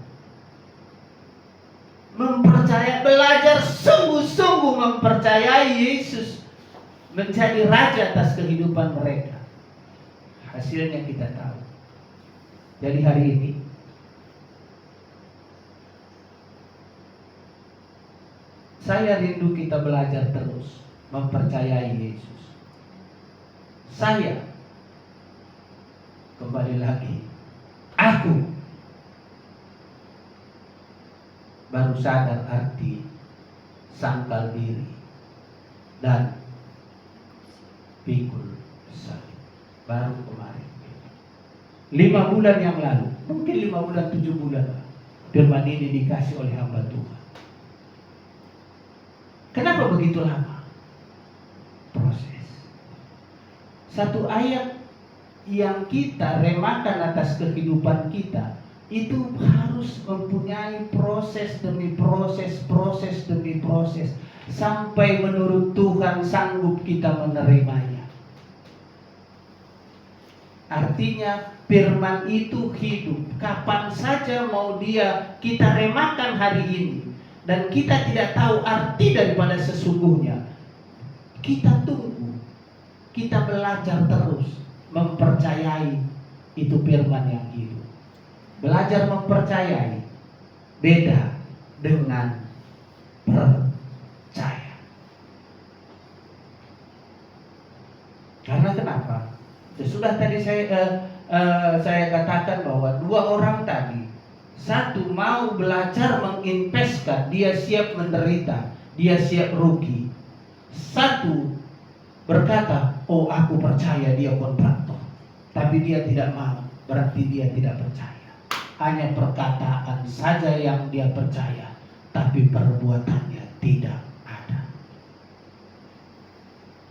belajar sungguh-sungguh mempercayai Yesus menjadi raja atas kehidupan mereka. Hasilnya kita tahu. Jadi hari ini saya rindu kita belajar terus mempercayai Yesus. Saya kembali lagi, aku baru sadar arti sangkal diri dan pikul salib baru kemarin. 5 bulan yang lalu, mungkin 5 bulan, 7 bulan, firman ini dikasih oleh hamba Tuhan. Kenapa begitu lama? Proses. Satu ayat yang kita remakan atas kehidupan kita itu harus mempunyai proses demi proses, proses demi proses, sampai menurut Tuhan sanggup kita menerimanya. Artinya firman itu hidup. Kapan saja mau dia kita remakan hari ini, dan kita tidak tahu arti daripada sesungguhnya, kita tunggu, kita belajar terus mempercayai itu firman yang hidup. Belajar mempercayai beda dengan percaya. Karena kenapa? Sesudah tadi saya katakan bahwa dua orang tadi, satu mau belajar menginvestkan, dia siap menderita, dia siap rugi. Satu berkata, oh aku percaya dia kontraktor, tapi dia tidak mau, berarti dia tidak percaya. Hanya perkataan saja yang dia percaya, tapi perbuatannya tidak ada.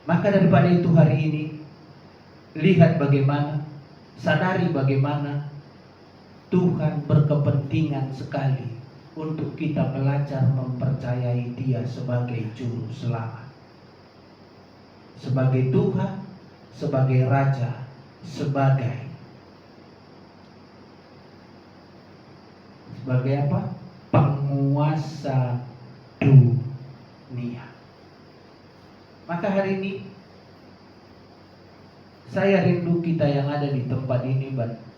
Maka daripada itu hari ini, lihat bagaimana, sadari bagaimana Tuhan berkepentingan sekali untuk kita belajar mempercayai Dia sebagai Juru Selamat, sebagai Tuhan, sebagai Raja, sebagai apa? Penguasa dunia. Maka hari ini saya rindu kita yang ada di tempat ini,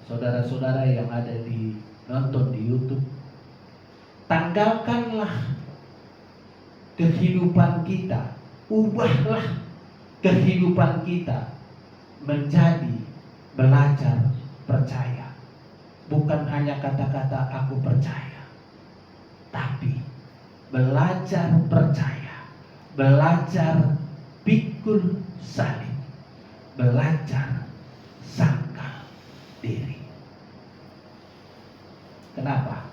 saudara-saudara yang ada di nonton di YouTube, tanggalkanlah kehidupan kita, ubahlah kehidupan kita menjadi belajar percaya. Bukan hanya kata-kata aku percaya, tapi belajar percaya, belajar pikul salib, belajar sangkal diri. Kenapa?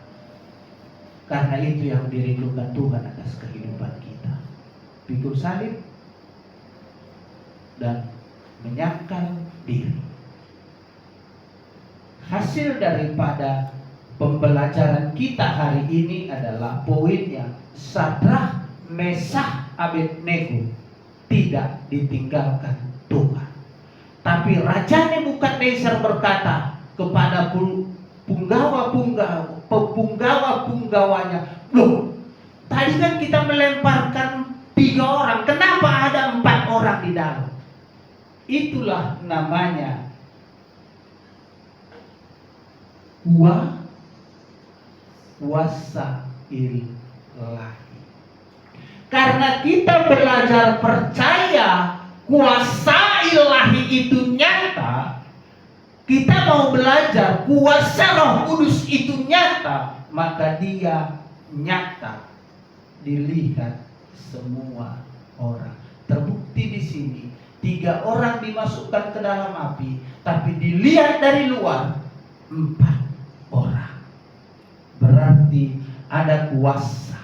Karena itu yang dirindukan Tuhan atas kehidupan kita. Pikul salib dan menyangkal diri. Hasil daripada pembelajaran kita hari ini adalah poinnya, Sadrak, Meshach, Abednego tidak ditinggalkan Tuhan. Tapi Raja Nebukadnezar berkata kepada punggawa-punggawanya, loh, tadi kan kita melemparkan 3 orang, kenapa ada 4 orang di dalam? Itulah namanya kuasa ilahi. Karena kita belajar percaya kuasa ilahi itu nyata, kita mau belajar kuasa Roh Kudus itu nyata, maka dia nyata dilihat semua orang. Terbukti di sini 3 orang dimasukkan ke dalam api, tapi dilihat dari luar 4 orang. Berarti ada kuasa,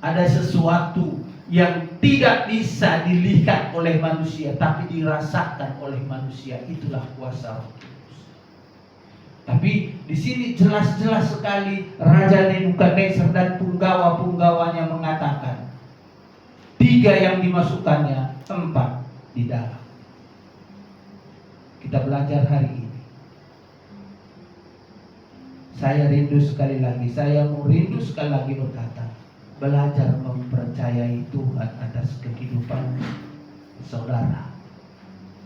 ada sesuatu yang tidak bisa dilihat oleh manusia, tapi dirasakan oleh manusia. Itulah kuasa Roh Kudus. Tapi di sini jelas-jelas sekali Raja Nebukadnezar dan punggawa-punggawanya mengatakan 3 yang dimasukkannya, 4 di dalam. Kita belajar hari ini. Saya rindu sekali lagi, saya mau rindu sekali lagi berkata, belajar mempercayai Tuhan atas kehidupan saudara.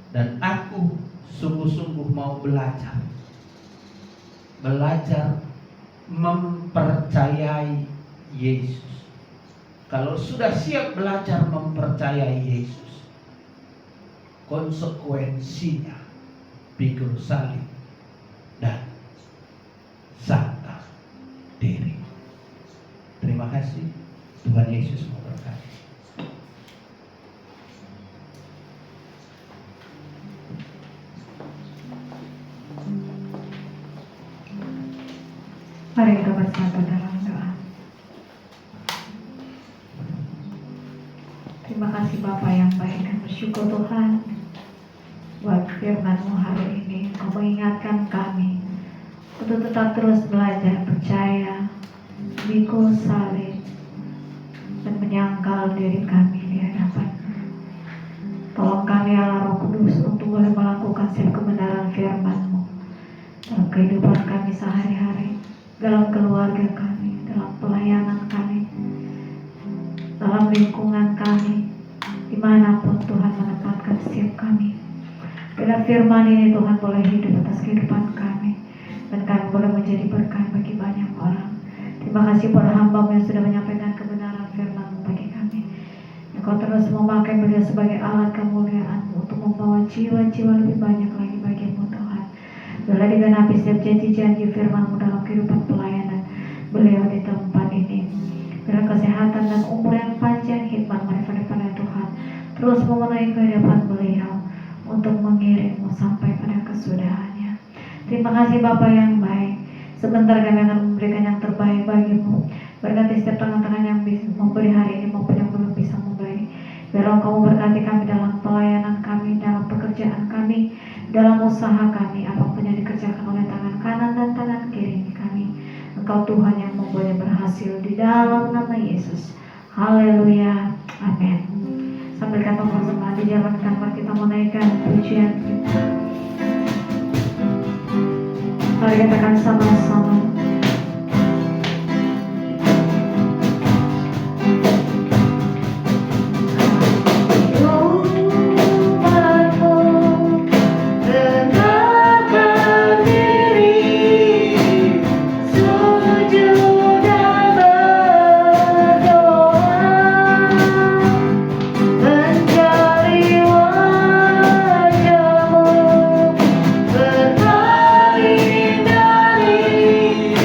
Dan aku sungguh-sungguh mau belajar mempercayai Yesus. Kalau sudah siap belajar mempercayai Yesus, konsekuensinya pikul salib dan sangkal diri. Terima kasih. Tuhan Yesus memberkati. Mari kita bersatu dalam doa. Terima kasih Bapa yang baik, dan bersyukur Tuhan buat firman-Mu hari ini. Kau mengingatkan kami untuk tetap terus belajar percaya, mikul salib, dan menyangkal diri kami di hadapan. Tolong kami Allah Roh Kudus untuk boleh melakukan setiap kebenaran firman-Mu dalam kehidupan kami sehari-hari, dalam keluarga kami, dalam pelayanan kami, dalam lingkungan kami, dimanapun Tuhan menempatkan setiap kami. Bila firman ini Tuhan boleh hidup atas kehidupan kami, dan kami boleh menjadi berkat bagi banyak orang. Terima kasih pada hamba-Mu yang sudah menyampaikan kebenaran firman-Mu bagi kami. Engkau terus memakai beliau sebagai alat kemuliaan-Mu untuk membawa jiwa-jiwa lebih banyak lagi bagi-Mu Tuhan. Bila digenapi setiap janji-janji firman-Mu dalam kehidupan pelayanan beliau di tempat ini. Bila kesehatan dan umur yang panjang, hikmat daripada Tuhan terus memenuhi kehidupan beliau untuk mengirimmu sampai pada kesudahannya. Terima kasih Bapa yang baik. Sebentar kami akan memberikan yang terbaik bagi-Mu. Berkati setiap tangan-tangan yang bisa memberi hari ini maupun yang belum bisa memberi. Biar Engkau memberkati kami dalam pelayanan kami, dalam pekerjaan kami, dalam usaha kami, apapun yang dikerjakan oleh tangan kanan dan tangan kiri kami. Engkau Tuhan yang membuatnya berhasil di dalam nama Yesus. Haleluya. Amin. Sambil kata bersama dijalankan, mari kita menaikkan pujian kita. Mari katakan sama-sama. Berpaling dari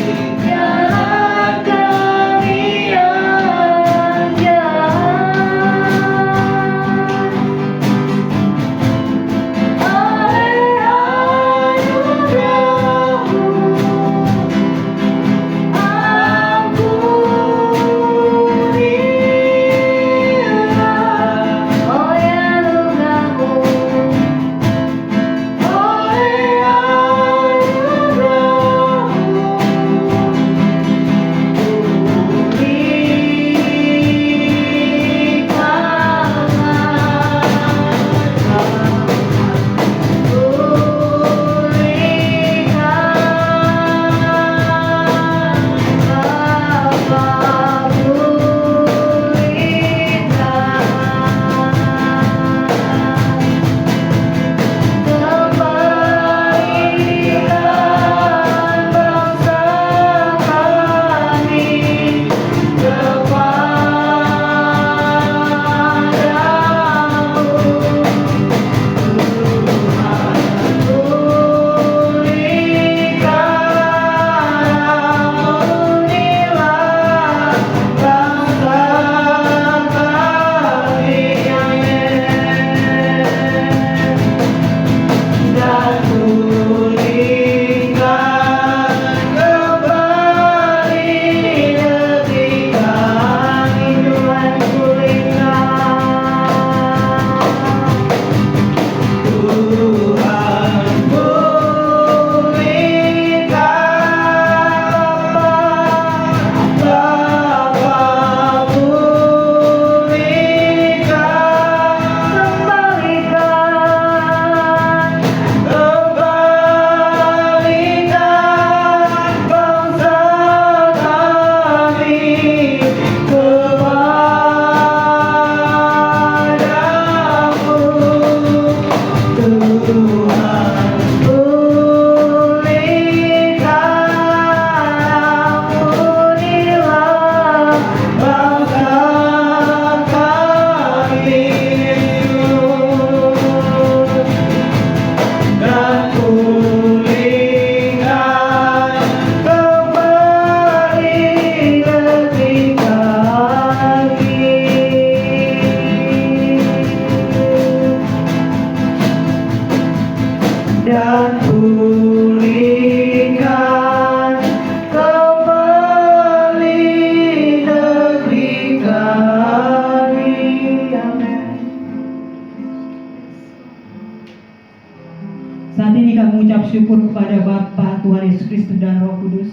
bersyukur kepada Bapa, Tuhan Yesus Kristus dan Roh Kudus.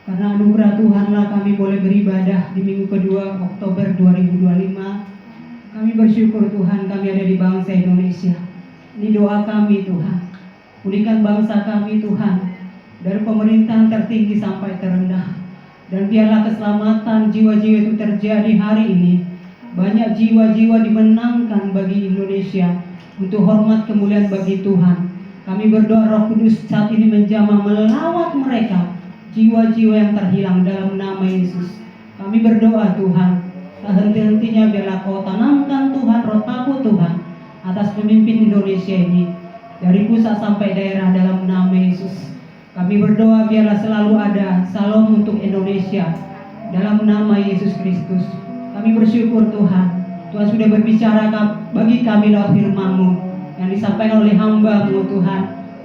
Karena anugerah Tuhanlah kami boleh beribadah di minggu kedua Oktober 2025. Kami bersyukur Tuhan kami ada di bangsa Indonesia. Ini doa kami Tuhan. Pulihkan bangsa kami Tuhan, dari pemerintahan tertinggi sampai terendah. Dan biarlah keselamatan jiwa-jiwa itu terjadi hari ini. Banyak jiwa-jiwa dimenangkan bagi Indonesia untuk hormat kemuliaan bagi Tuhan. Kami berdoa Roh Kudus saat ini menjamah melawat mereka, jiwa-jiwa yang terhilang dalam nama Yesus. Kami berdoa Tuhan, tak henti-hentinya biarlah Kau tanamkan Tuhan roh takut Tuhan atas pemimpin Indonesia ini, dari pusat sampai daerah dalam nama Yesus. Kami berdoa biarlah selalu ada salam untuk Indonesia dalam nama Yesus Kristus. Kami bersyukur Tuhan, Tuhan sudah berbicara bagi kami lewat firman-Mu yang disampaikan oleh hamba-Mu Tuhan.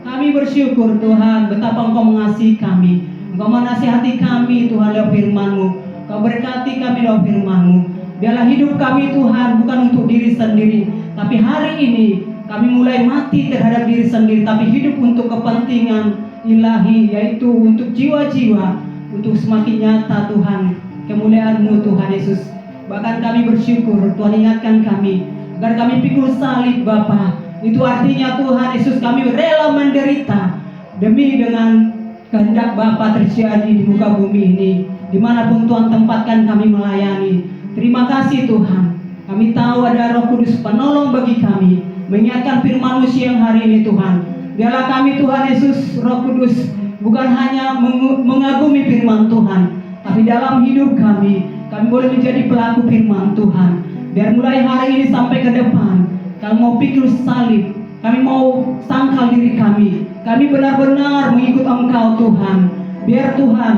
Kami bersyukur Tuhan betapa Engkau mengasihi kami, Engkau menasihati kami Tuhan lewat firman-Mu, Engkau berkati kami lewat firman-Mu. Biarlah hidup kami Tuhan bukan untuk diri sendiri, tapi hari ini kami mulai mati terhadap diri sendiri, tapi hidup untuk kepentingan ilahi, yaitu untuk jiwa-jiwa, untuk semakin nyata Tuhan kemuliaan-Mu Tuhan Yesus. Bahkan kami bersyukur Tuhan ingatkan kami agar kami pikul salib Bapa. Itu artinya Tuhan Yesus kami rela menderita demi dengan kehendak Bapa terjadi di muka bumi ini, dimanapun Tuhan tempatkan kami melayani. Terima kasih Tuhan. Kami tahu ada Roh Kudus penolong bagi kami, mengingatkan firman-Mu siang hari ini Tuhan. Biarlah kami Tuhan Yesus Roh Kudus bukan hanya mengagumi firman Tuhan, tapi dalam hidup kami boleh menjadi pelaku firman Tuhan. Biar mulai hari ini sampai ke depan, kami mau pikul salib, kami mau sangkal diri kami benar-benar mengikut Engkau Tuhan. Biar Tuhan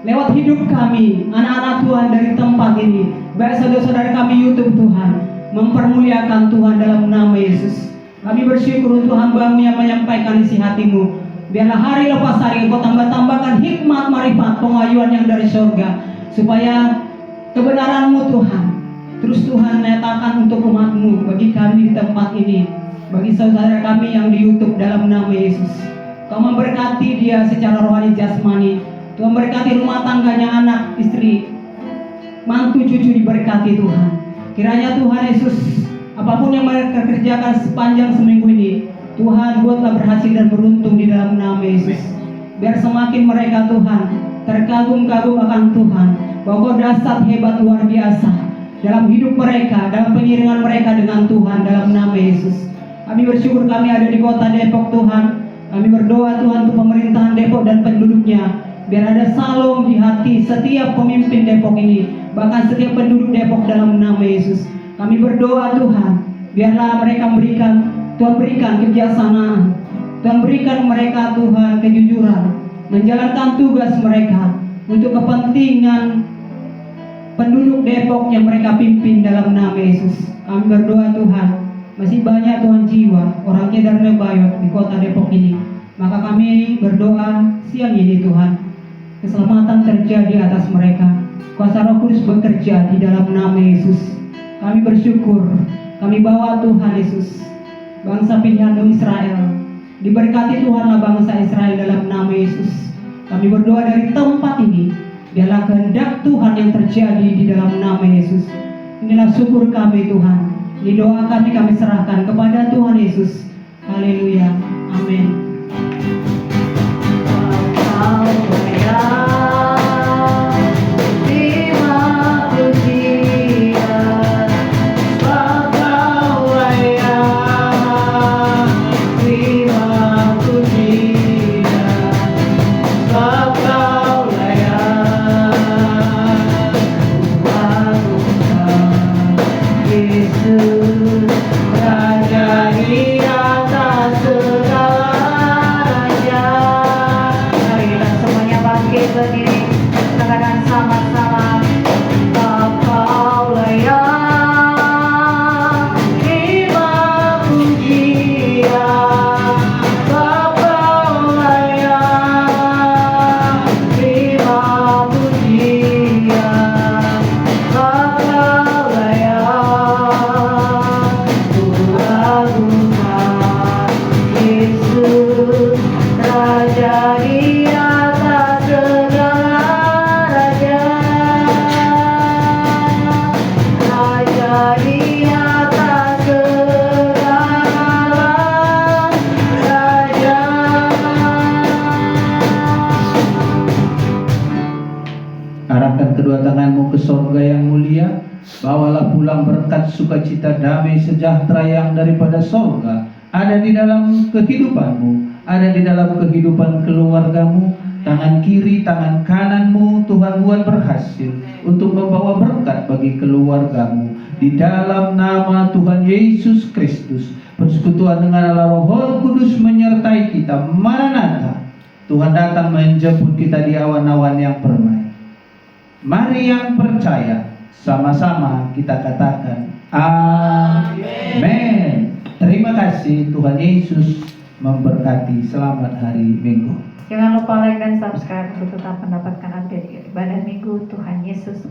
lewat hidup kami, anak-anak Tuhan dari tempat ini, baik saudara-saudara kami YouTube Tuhan, mempermuliakan Tuhan dalam nama Yesus. Kami bersyukur untuk hamba-Mu yang menyampaikan isi hati-Mu. Biarlah hari lepas hari Engkau tambahkan hikmat, marifat, pengayuan yang dari surga, supaya kebenaran-Mu Tuhan terus Tuhan nyatakan untuk umat-Mu, bagi kami di tempat ini, bagi saudara kami yang di YouTube dalam nama Yesus. Kau memberkati dia secara rohani jasmani. Tuhan berkati rumah tangganya, anak, istri, mantu, cucu diberkati Tuhan. Kiranya Tuhan Yesus, apapun yang mereka kerjakan sepanjang seminggu ini, Tuhan buatlah berhasil dan beruntung di dalam nama Yesus. Biar semakin mereka Tuhan terkagum-kagum akan Tuhan, bahwa Kau dahsyat hebat luar biasa dalam hidup mereka, dalam pengiringan mereka dengan Tuhan dalam nama Yesus. Kami bersyukur kami ada di kota Depok Tuhan. Kami berdoa Tuhan untuk pemerintahan Depok dan penduduknya, biar ada salom di hati setiap pemimpin Depok ini, bahkan setiap penduduk Depok dalam nama Yesus. Kami berdoa Tuhan, biarlah mereka Tuhan berikan kebijaksanaan, Tuhan berikan mereka Tuhan kejujuran, menjalankan tugas mereka untuk kepentingan penduduk Depok yang mereka pimpin dalam nama Yesus. Kami berdoa Tuhan, masih banyak Tuhan jiwa orang Kedar Mebayot di kota Depok ini. Maka kami berdoa siang ini Tuhan, keselamatan terjadi atas mereka. Kuasa Roh Kudus bekerja di dalam nama Yesus. Kami bersyukur, kami bawa Tuhan Yesus bangsa pilihan Israel. Diberkati Tuhanlah bangsa Israel dalam nama Yesus. Kami berdoa dari tempat ini, biarlah kehendak Tuhan yang terjadi di dalam nama Yesus. Inilah syukur kami Tuhan. Ini doa kami serahkan kepada Tuhan Yesus. Haleluya. Amin. Raja di atas segala. Marilah semuanya bangkit berdiri, katakan sama-sama. Engkau layak Terima pujian, Engkau layak. Terima pujian, Engkau layak. Ku agungkan Yesus. sorga yang mulia. Bawalah pulang berkat sukacita damai sejahtera yang daripada sorga ada di dalam kehidupanmu, ada di dalam kehidupan keluargamu. Tangan kiri, tangan kananmu Tuhan buat berhasil untuk membawa berkat bagi keluargamu. Di dalam nama Tuhan Yesus Kristus, persekutuan dengan Allah Roh Kudus menyertai kita. Maranatha, Tuhan datang menjemput kita di awan-awan yang permai. Mari yang percaya, sama-sama kita katakan amin. Terima kasih, Tuhan Yesus memberkati. Selamat hari Minggu. Jangan lupa like dan subscribe untuk tetap mendapatkan update ibadah minggu. Tuhan Yesus